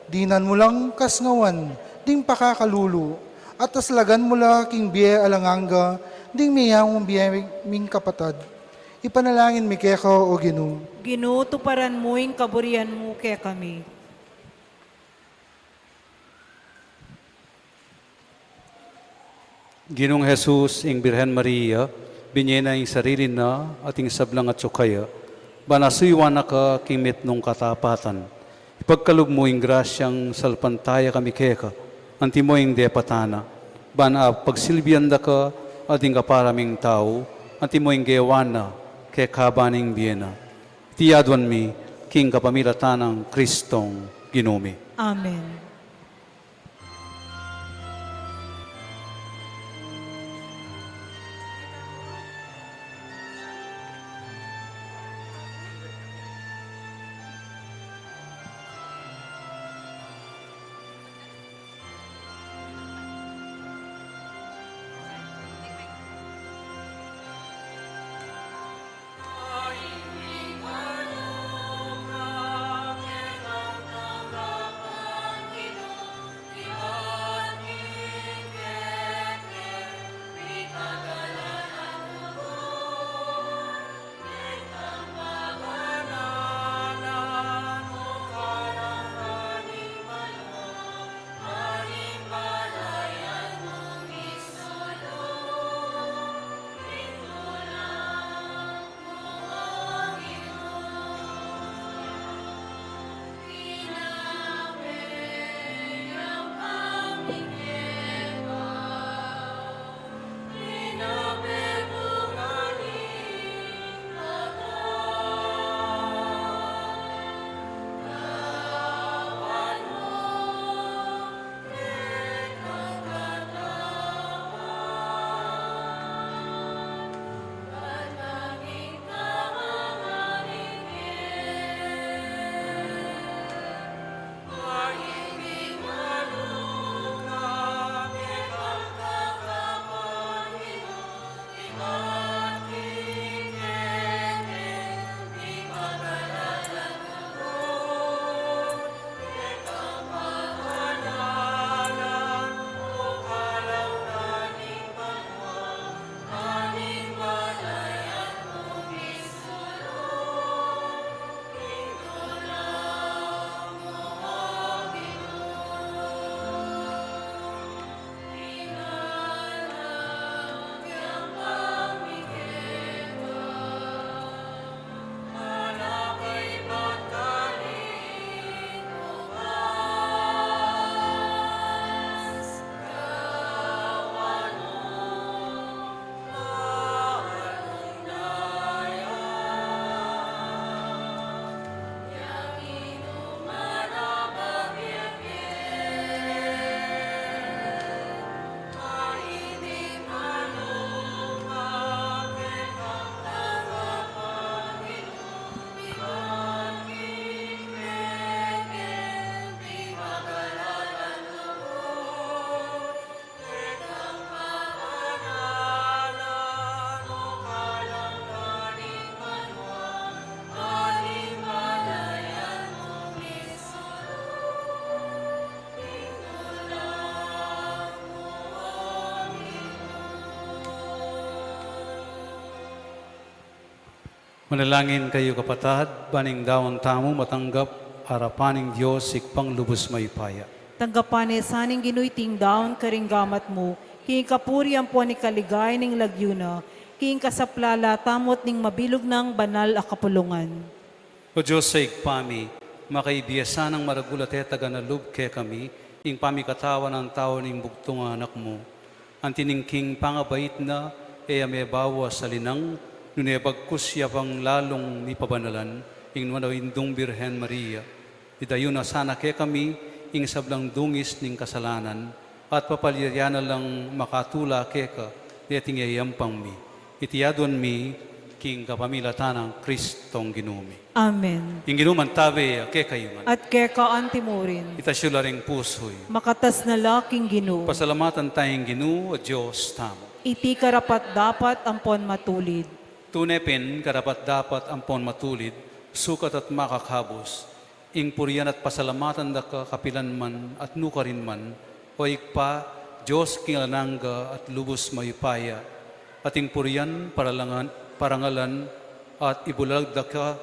dinan mo lang kasngawan, ding pakakalulu, at taslagan mo lang king biye alanganga, ding miyang biye ming kapatad. Ipanalangin mi kaya ka o Ginoo. Ginoo, tuparan mo ing kaburian mo kaya kami. Ginong Jesus, ing Birhen Maria, binyena ing sarili na, ating sablang at sukaya, banasuywan na ka kimit nung katapatan. Ipagkalog mo ing grasyang salpantaya kami keka, anti mo ing depatana, bana pagsilbian da ka ading kaparaming tao, anti mo inggewana ke kabaning biena. Tiyadwan mi, king kapamilatan ng Kristong Ginumi. Amen. Manalangin kayo kapatad, baning daon tamo matanggap harapaning Diyos ikpang lubos maipaya. Tanggapan ni saning ginuiting daon karinggamat mo, king kapurian po ni kaligay ning lagyuna, king kasaplala tamot ning mabilog ng banal a kapulungan. O Diyos sa ikpami, makaibiyasa ng maragulat e taganalub ke kami, ing pamikatawan ng tao ning bugtong anak mo. Antining king pangabait na, e amebawa sa linang, nunebagkus pang lalong ipabanalan, ing manawindong Birhen Maria. Idayo na sana ke kami, ing sablang dungis ning kasalanan, at papalirya na lang makatula ke ka, deting yayampang mi. Itiyadon mi, king kapamilatan ng Kristong Ginumi. Amen. Ing ginuman tabi, ke kayo man. At keka antimurin, Itasyula ring puso'y. makatas na laking ginu, Pasalamatan tayong Ginoo, o Diyos tamo. iti karapat dapat ampon matulid. Tunepin, karapat dapat ampon matulid, sukat at makakabos, ing purian at pasalamatan da ka kapilan man at nukarin man, o ikpa, Diyos kingalananga at lubos mayupaya, at ing purian parangalan at ibulag da ka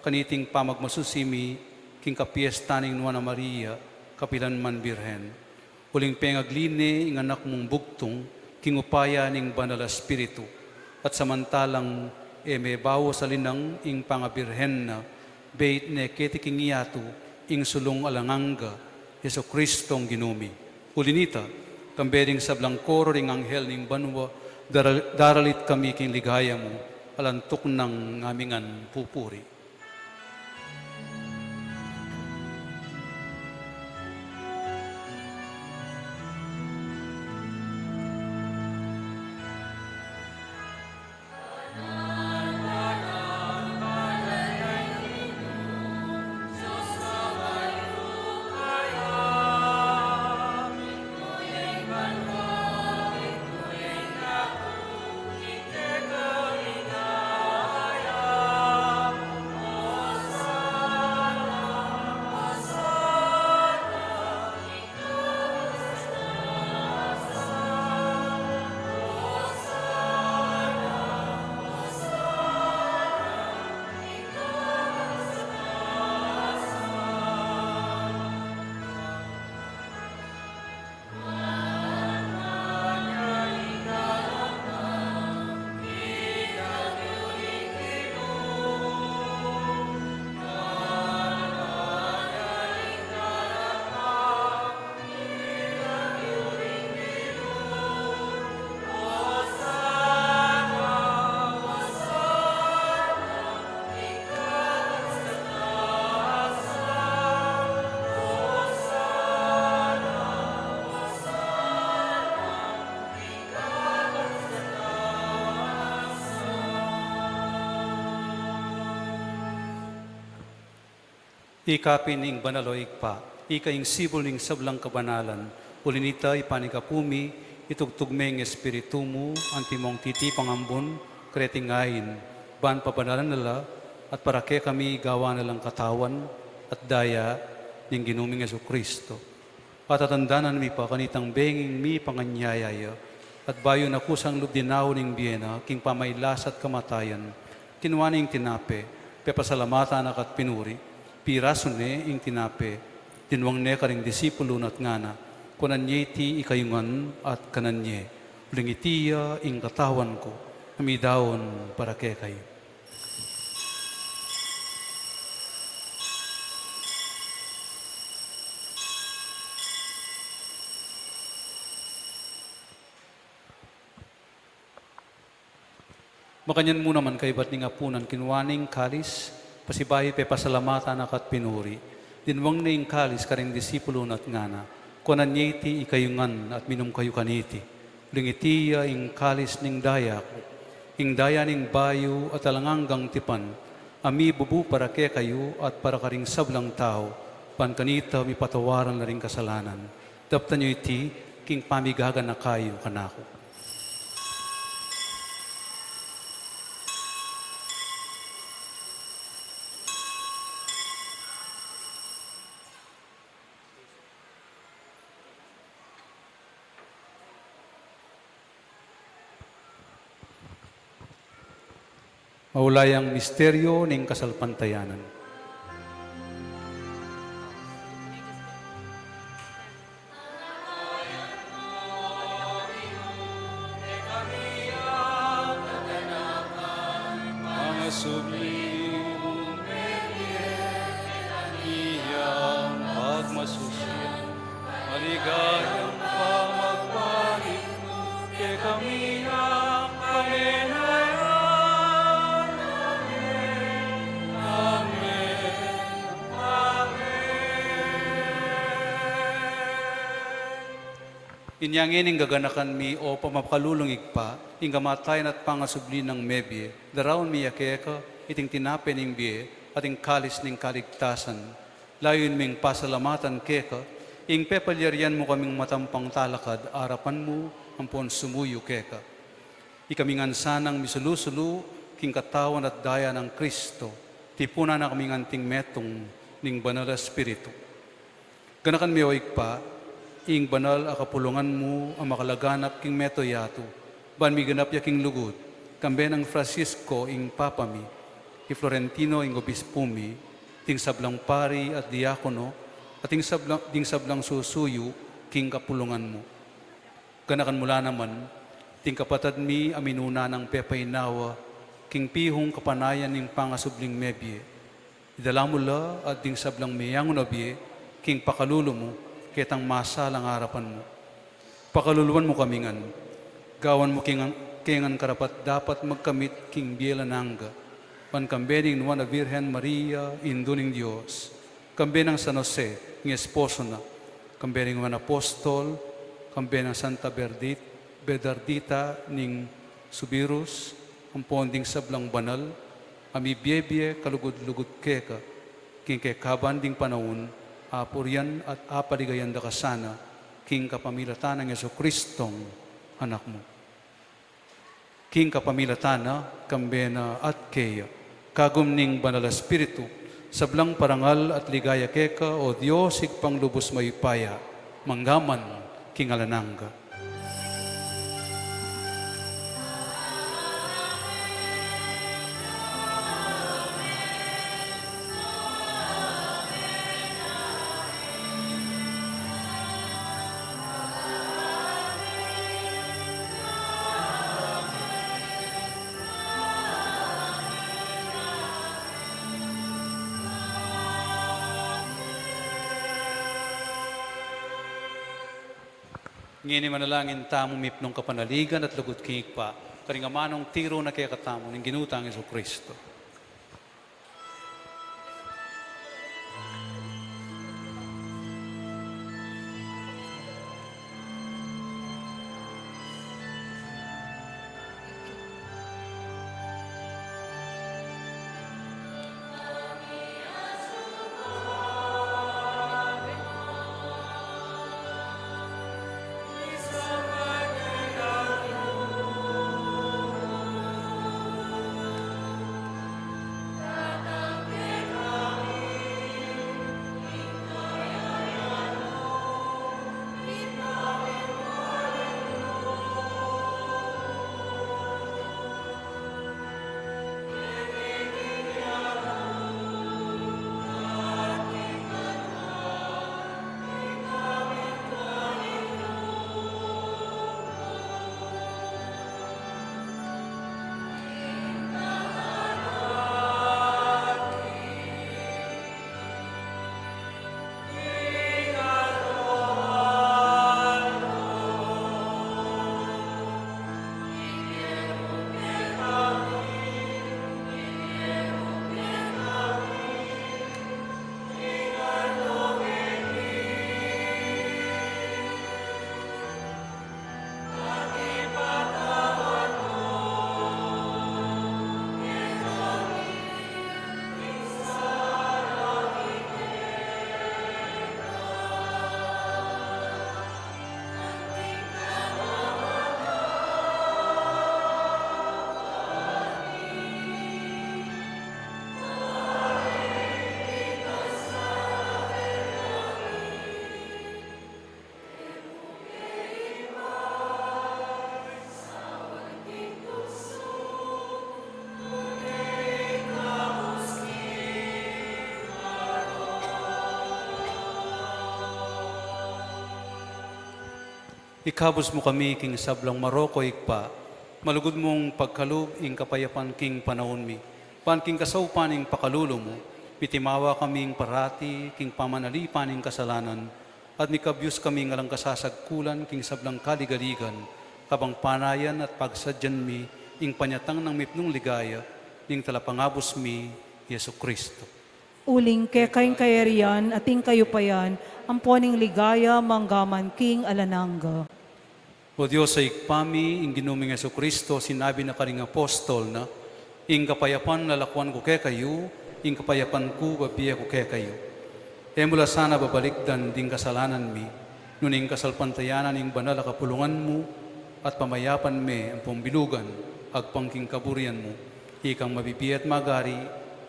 kaniting pamagmasusimi, king kapiestaning Nuana Maria, kapilan man Birhen. Uling pengagline ing anak mong bugtong, king upaya ning banal espiritu, at samantalang may bawo sa linang ing pangabirhen na, bait ne ketiking iyatu, ing sulong alanganga, Yeso Kristong Ginumi. Ulinita, Kambeding sablang koro ring anghel ning banwa, daralit kami king ligaya mo, alantok ng ngamingan pupuri. Ikapin ing banaloig pa, ikaing sibol ning sablang kabanalan, ulinita ipanikapumi, itugtugmeng espiritu mo, antimong titi pangambon, kretingahin, ban pabanalan nila, at para kaya kami gawa nalang katawan, at daya, ning ginuming Yesu Kristo. At atandanan mi pa kanitang benging mi panganyayaya, at bayo na kusang lubdinaw ning biyena, king pamaylas at kamatayan, kinuwaning tinape, pepasalamatan at pinuri, pirason ne ing tinape, tinwang ne karing disipulo at ngana, kunan nye ti ikayungan at kanan nye, ulingitiya ing katawan ko, amidawon para kay kayo. Makanyan mo naman kay ba't ni nga punan kinwaning kalis, pasibahi pe pasalamatan akat pinuri, dinwang na ing kalis karing disipulo at ngana, kunan ti ikayungan at minum kayo kaniti, lingitiya ing kalis ning daya ko, ing daya ning bayo at alanganggang tipan, ami bubu para ke kayo at para karing sablang tao, pan kanita mi patawaran na ring kasalanan, daptan nyo iti king pamigagan na kayo kanako. Maulayang misteryo ning kasalpantayanan. Mga sublimong iyang pagmasusiyan, maligayang pamagbalik mo kay kami ang Panginoon. Inyangin ing gaganakan mi o pamakalulungig pa, ing kamatayan at pangasubli ng mebye, daraon mi yakeka, iting tinapen ing biye, at ing kalis ning kaligtasan. Layon ming pasalamatan keka, ing pepalyarian mo kaming matampang talakad, arapan mo, ampon sumuyo keka. Ikamingan sanang misulusulu, king katawan at daya ng Kristo, tipuna na kaming anting metong ning banal na espiritu. Ganakan mi oig pa, ing banal a kapulungan mo ang makalaganap king meto yato, ban mi ganap ya king lugod, kambe ng Francisco ing papami, ki Florentino ing obispumi, ting sablang pari at diakono, at ting sablang susuyo king kapulungan mo. Ganakan mula naman, ting kapatad mi aminuna ng pepainawa, king pihong kapanayan ning pangasubling mebye, idala mo la at ting sablang mayang nabye, king pakalulo mo, kitang masalang harapan mo. Pakaluluan mo kami ngan. Gawan mo kingan karapat dapat magkamit king biela nangga. Pankambeding nuwa na Virgen Maria, induning Diyos. Kambe ng San Jose, ng esposo na. Kambe ng mga apostol, kambe ng Santa Bernardita ning Subirus, ang ponding sablang banal, ami biyebye kalugod-lugod keka, king kabanding panahon, apuryan at apaligayan da kasana, king kapamilatan ng Yeso Kristong anak mo. King kapamilatana, kambena at keya, kagumning banal espiritu, sablang parangal at ligaya keka, o Diyos, igpang lubos mayupaya, manggaman, king alananga. Ngini manalangin tamo mipnong kapanaligan at lugod kingik pa, karingamanong tiro na kaya katamo ng ginutang Yesu Kristo. Ikabos mo kami king sablang Maroko ikpa, malugod mong pagkalub ing kapayapan king panahon mi. Pan king kasaupan ing pakalulo mo, pitimawa kaming parati king pamanalipan ing kasalanan, at nikabyus kami ngalang kasasagkulan king sablang kaligaligan, kabang panayan at pagsadyan mi ing panyatang ng mipnong ligaya, ning talapangabos mi, Yesu Kristo. Uling kekayng kayarian ating kayupayan, amponing ligaya manggaman king alananga. O Diyos sa ikpami, ing ginuming Yesu Kristo, sinabi na karing apostol na, ing kapayapan lalakwan ko kay kayo, ing kapayapan ko babiya ko kay kayo. E mula sana babalikdan ding kasalanan mi, nuning kasalpantayanan ing banal na kapulungan mo, at pamayapan me ang pambilugan, agpangking kaburian mo, ikang mabibiya at magari,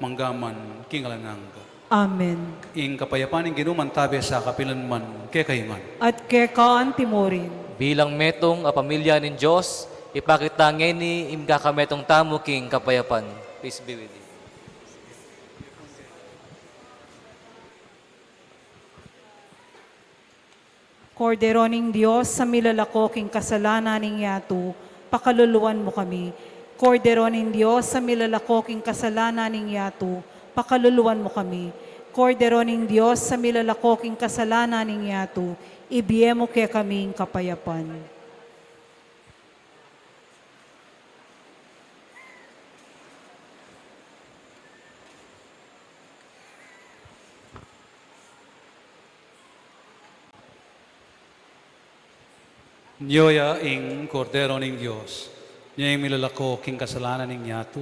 manggaman, king alananga. Amen. Ing kapayapan ing ginuman tabi sa kapilanman, kay kayo man. At kekaan timorin. Bilang metong a pamilya ng Diyos, ipakita ngeni im kakametong tamo king kapayapan. Peace be with you. Korderoning Diyos, sa milalako king kasalanan ning yato, pakaluluan mo kami. Korderoning Diyos, sa milalako king kasalanan ning yato, pakaluluan mo kami. Korderoning Diyos, sa milalako king kasalanan ning yato, ibiyemo kaya kaming kapayapan. Niyoya ing kordero ning Diyos, niya yung milalako king kasalanan ning yato,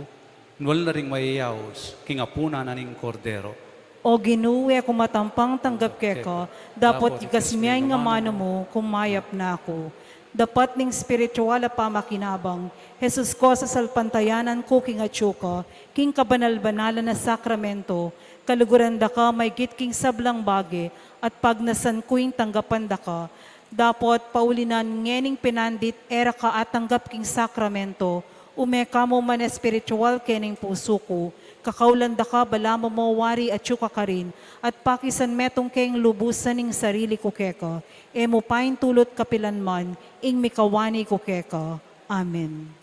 nwal na ring mayayaos, king apuna na ning kordero. O ginuwe kumatampang tanggap keko, dapat ikasmiyay nga mano mo, kumayap na ako. Dapat ning spiritual a pamakinabang, Jesus ko sa salpantayanan ko king atsuko, king kabanal-banalan na sakramento, kaluguran da ka may king sablang bagi, at pag nasan kuing tanggapan da ka, dapat paulinan ngening pinandit era ka at tanggap king sakramento, umeka mo man espiritual kening puso ko, kakaulan da ka bala mo wari at yuka ka rin, at pakisan metong keng lubusan ning sarili ko keka, emo pain tulot kapilan man, ing mikawani ko keka. Amen.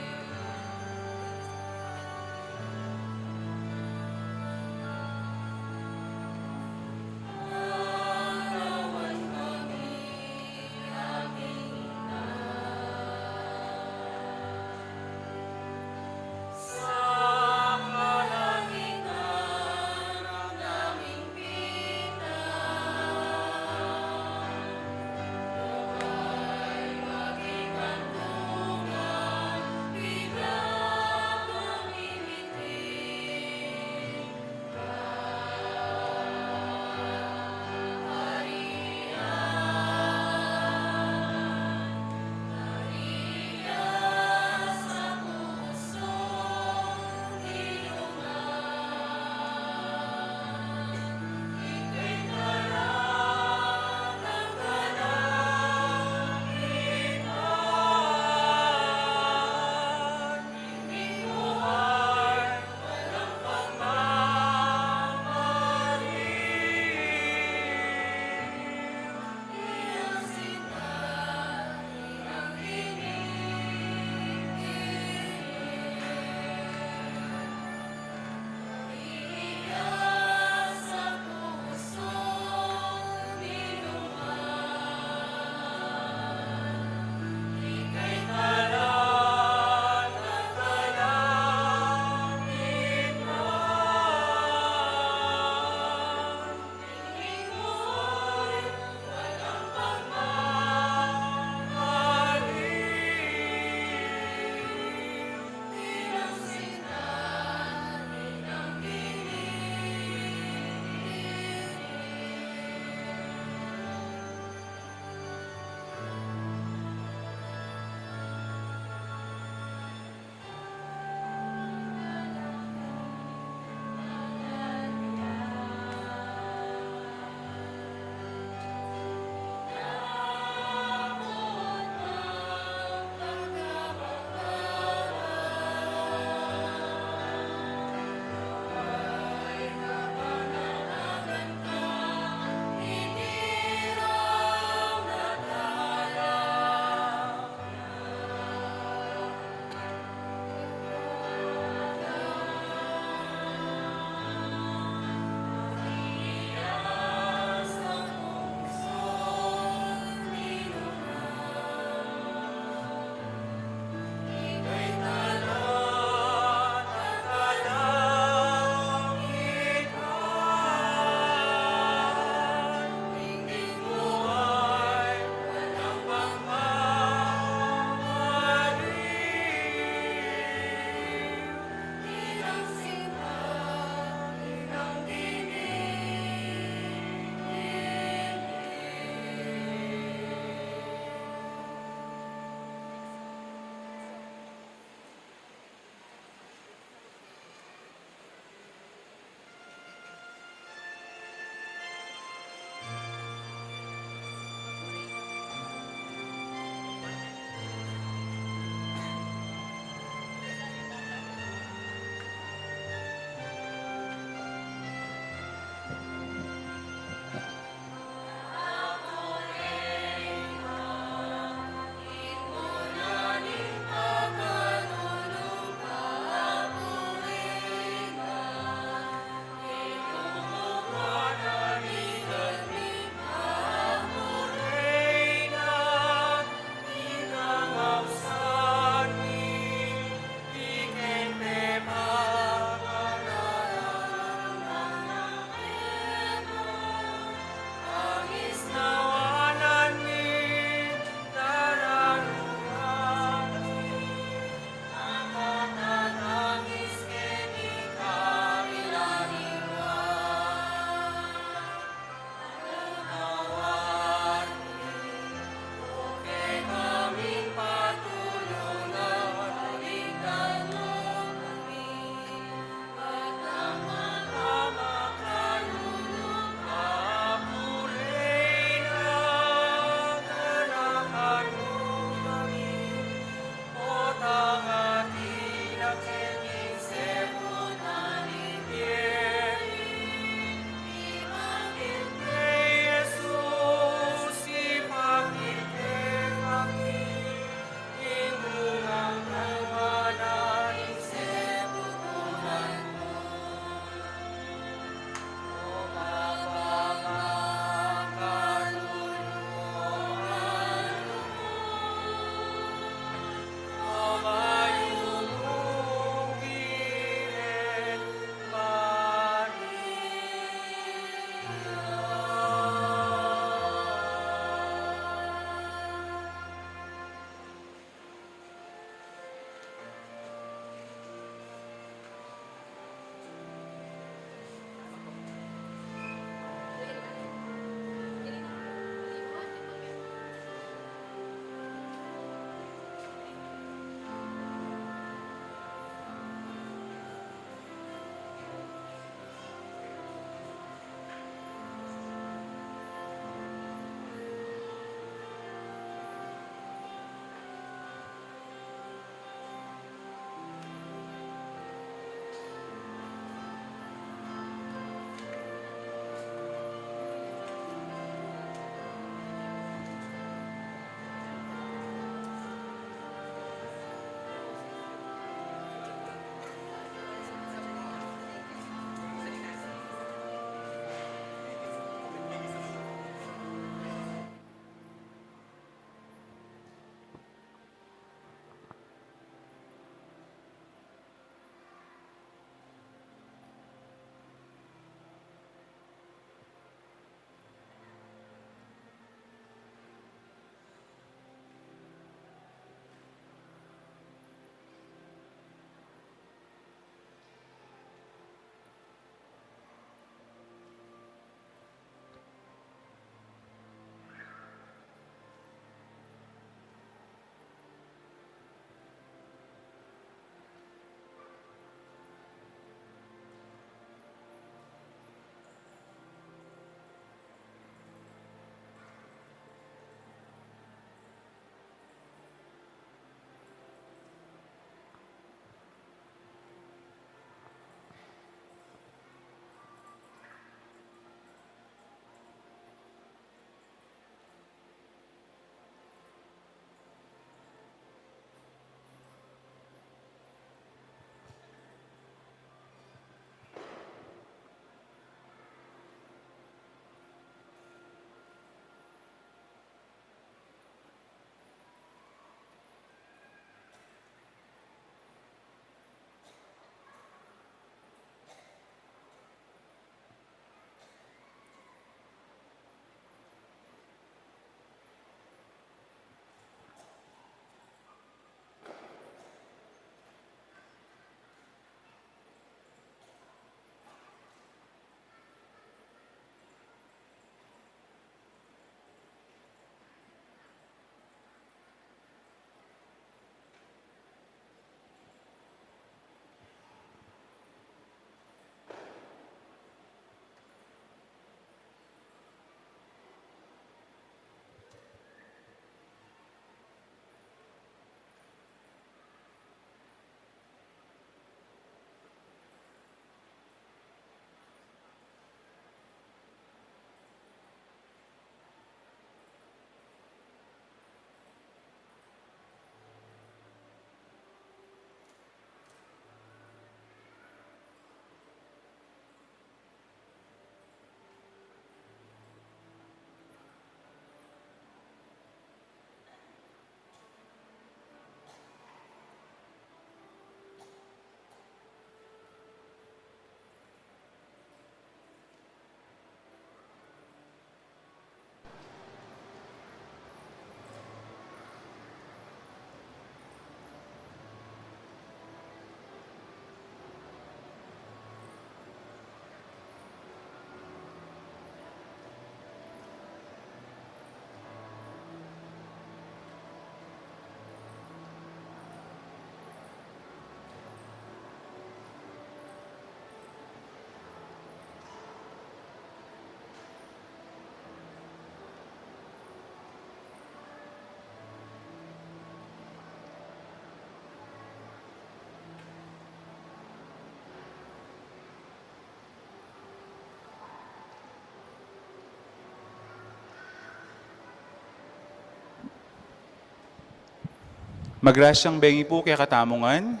Magrasyang bengi po kay Katamungan,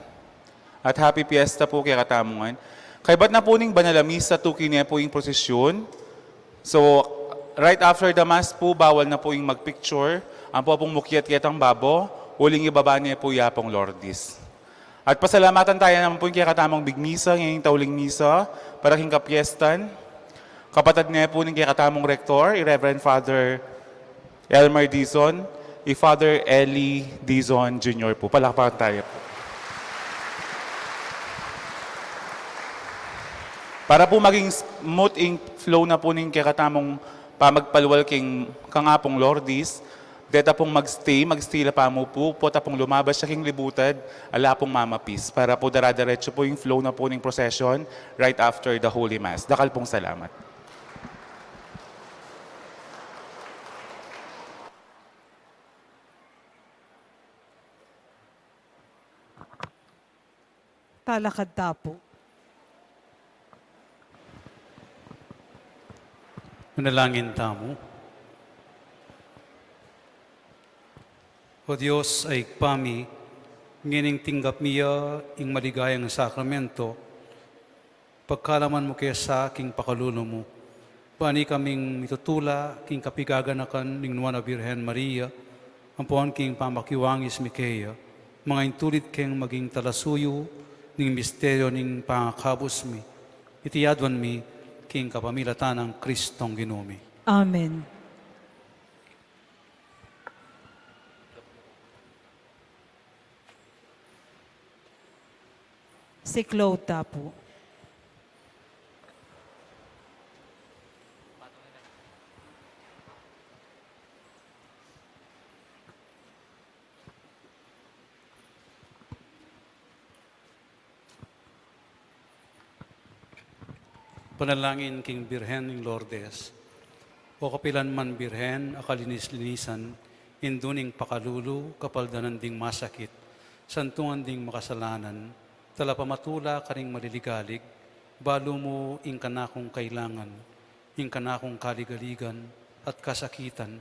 at happy fiesta po kay Katamungan. Kay ba't na po ning banalamisa to kine po yung prosesyon. So, right after the mass po, bawal na po yung magpicture. Ang po pong mukyat-kyat ang babo, uling ibaba niya po yapong Lourdes. At pasalamatan tayo naman po yung kay Katamang Bigmisa, ngayong tauling misa, para king kapiestan. Kapatid niya po ng kay Katamong Rector, i-Reverend Father Elmer Dizon, i-Father Eli Dizon Jr. po. Palakpakan tayo po. Para po maging smooth in flow na po ng kay Katamong pamagpalwal king kangapong Lourdes, deta pong magstay la pa mo po tapong lumabas siya king libutad, ala pong mamapis, para po daradiretso po yung flow na po ng procession right after the Holy Mass. Dakal pong salamat. Talakad tapo. Manalangin tamo. O Diyos ay pami, ngining tinggap miya ing maligayang sakramento, pagkalaman mo kaya sa aking pakalulo mo, paani kaming mitutula, king kapigaganakan ning Nuana Birhen Maria, ang puan king pamakiwangis Mikea, mga intulit keng maging talasuyo, ning misteryo ning pangakabos mi, itiyadwan mi, king kapamilatan ng Kristong Ginoo mi. Amen. Si Claude tapo. Panalangin king Birhen ng Lourdes, o kapilan man Birhen, akalinis-linisan, induning pakalulu, kapaldanan ding masakit, santungan ding makasalanan, tala pamatula karing maliligalig, balo mo ing kanakong kailangan, ing kanakong kaligaligan at kasakitan,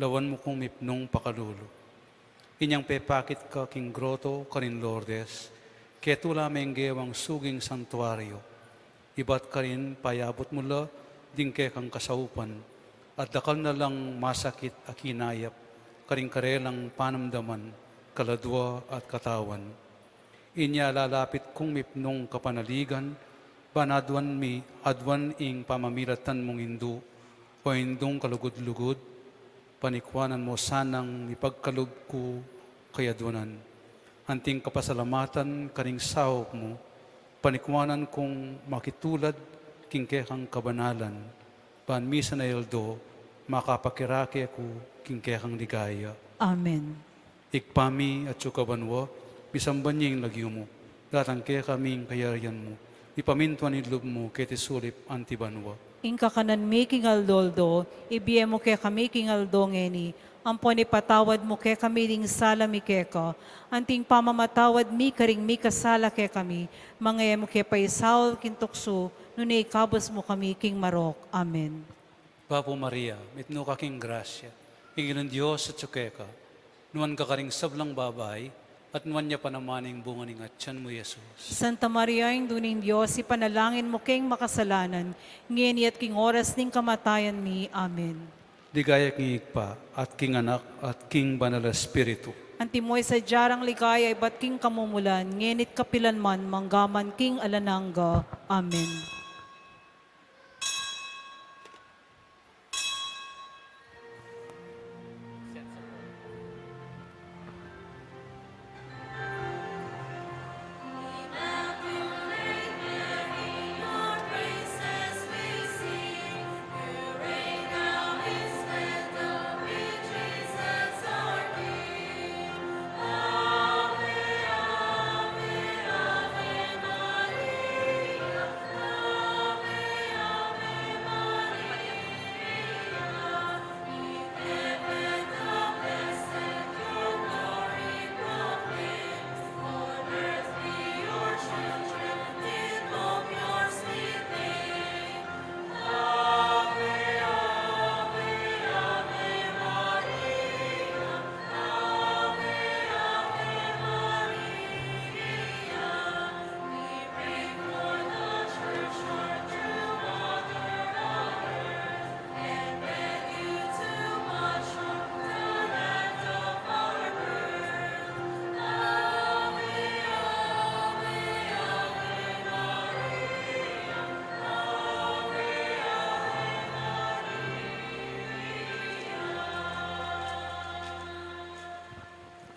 lawan mo kong mipnong pakalulu. Inyang pepakit ka king groto karin Lourdes, ketula menggewang suging santuario, iba't ka rin payabot mula, dingke kang kasaupan, at dakal na lang masakit akinayap, karing karelang panamdaman, kaladwa at katawan. Inya lalapit kong mipnong kapanaligan, banadwan mi adwan ing pamamilatan mong hindu, o hindong kalugod-lugod, panikwanan mo sanang ipagkalog ko kayadwanan. Anting kapasalamatan karing sahop mo, panikwanan kong makitulad kingkekang kabanalan, pan misa na eldo, makapakirake ko kingkekang ligaya. Amen. Ikpami at sukabanwa, bisamban niya yung lagyo mo, datang kaya kaming kayarian mo, ipamintuan ilub mo kete sulip antibanwa. Inka kanan mi king aldoldo, ibiye mo kaya kami king aldo ngeni, ampon ipatawad mo kaya kami ding sala mi keka, anting pamamatawad mi karing mi kasala kaya kami, mga mo kaya paisaw kintukso, nunay kabos mo kami king marok. Amen. Papo Maria, mitno ka king grasya, king Diyos at sukeka, nuwan ka karing sablang babay, at nuwan niya panamaning bunga ning atyan mo, Jesus. Santa Maria, yung duning Diyos, ipanalangin mo king makasalanan, ngeni at king oras ning kamatayan mi. Amen. Ligaya king ikpa, at king anak, at king banal espiritu. Antimoy sa jarang ligaya, iba't king kamumulan, ngenit kapilanman, manggaman king alananga. Amen.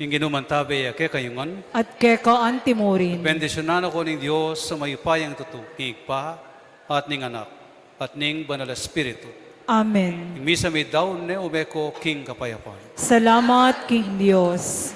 Ning ginumantabe ke kayungan. at kekaan timurin. Bendisyonan ako ning Diyos sa mayupayang tutupig pa at ning anak at ning banal na espiritu. Amen. Ning misa may daw ne umeko king kapayapan. Salamat, King Diyos.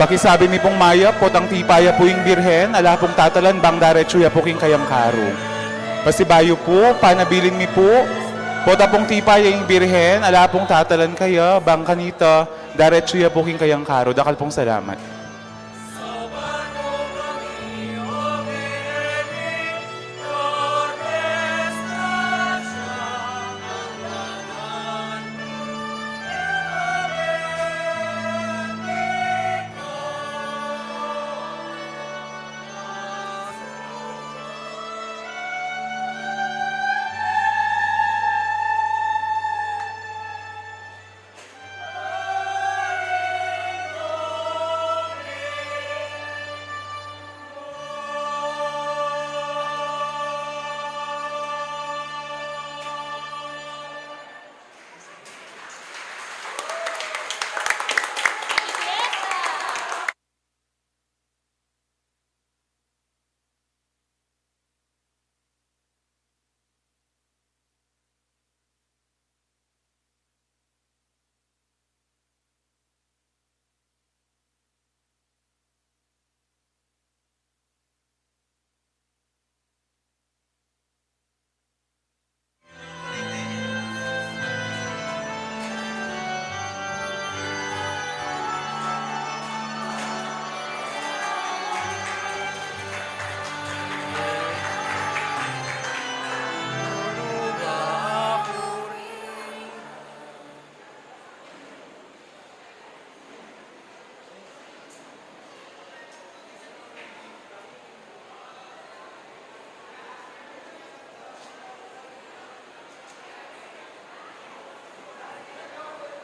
Pakisabi mi pong maya, potang tipaya po yung birhen, ala pong tatalan, bang daretsuya po king kayang karo. Pasibayo po, panabilin mi po, pota pong tipaya yung birhen, ala pong tatalan kaya, bang kanita, daretsuya po king kayang karo. Dakal pong salamat.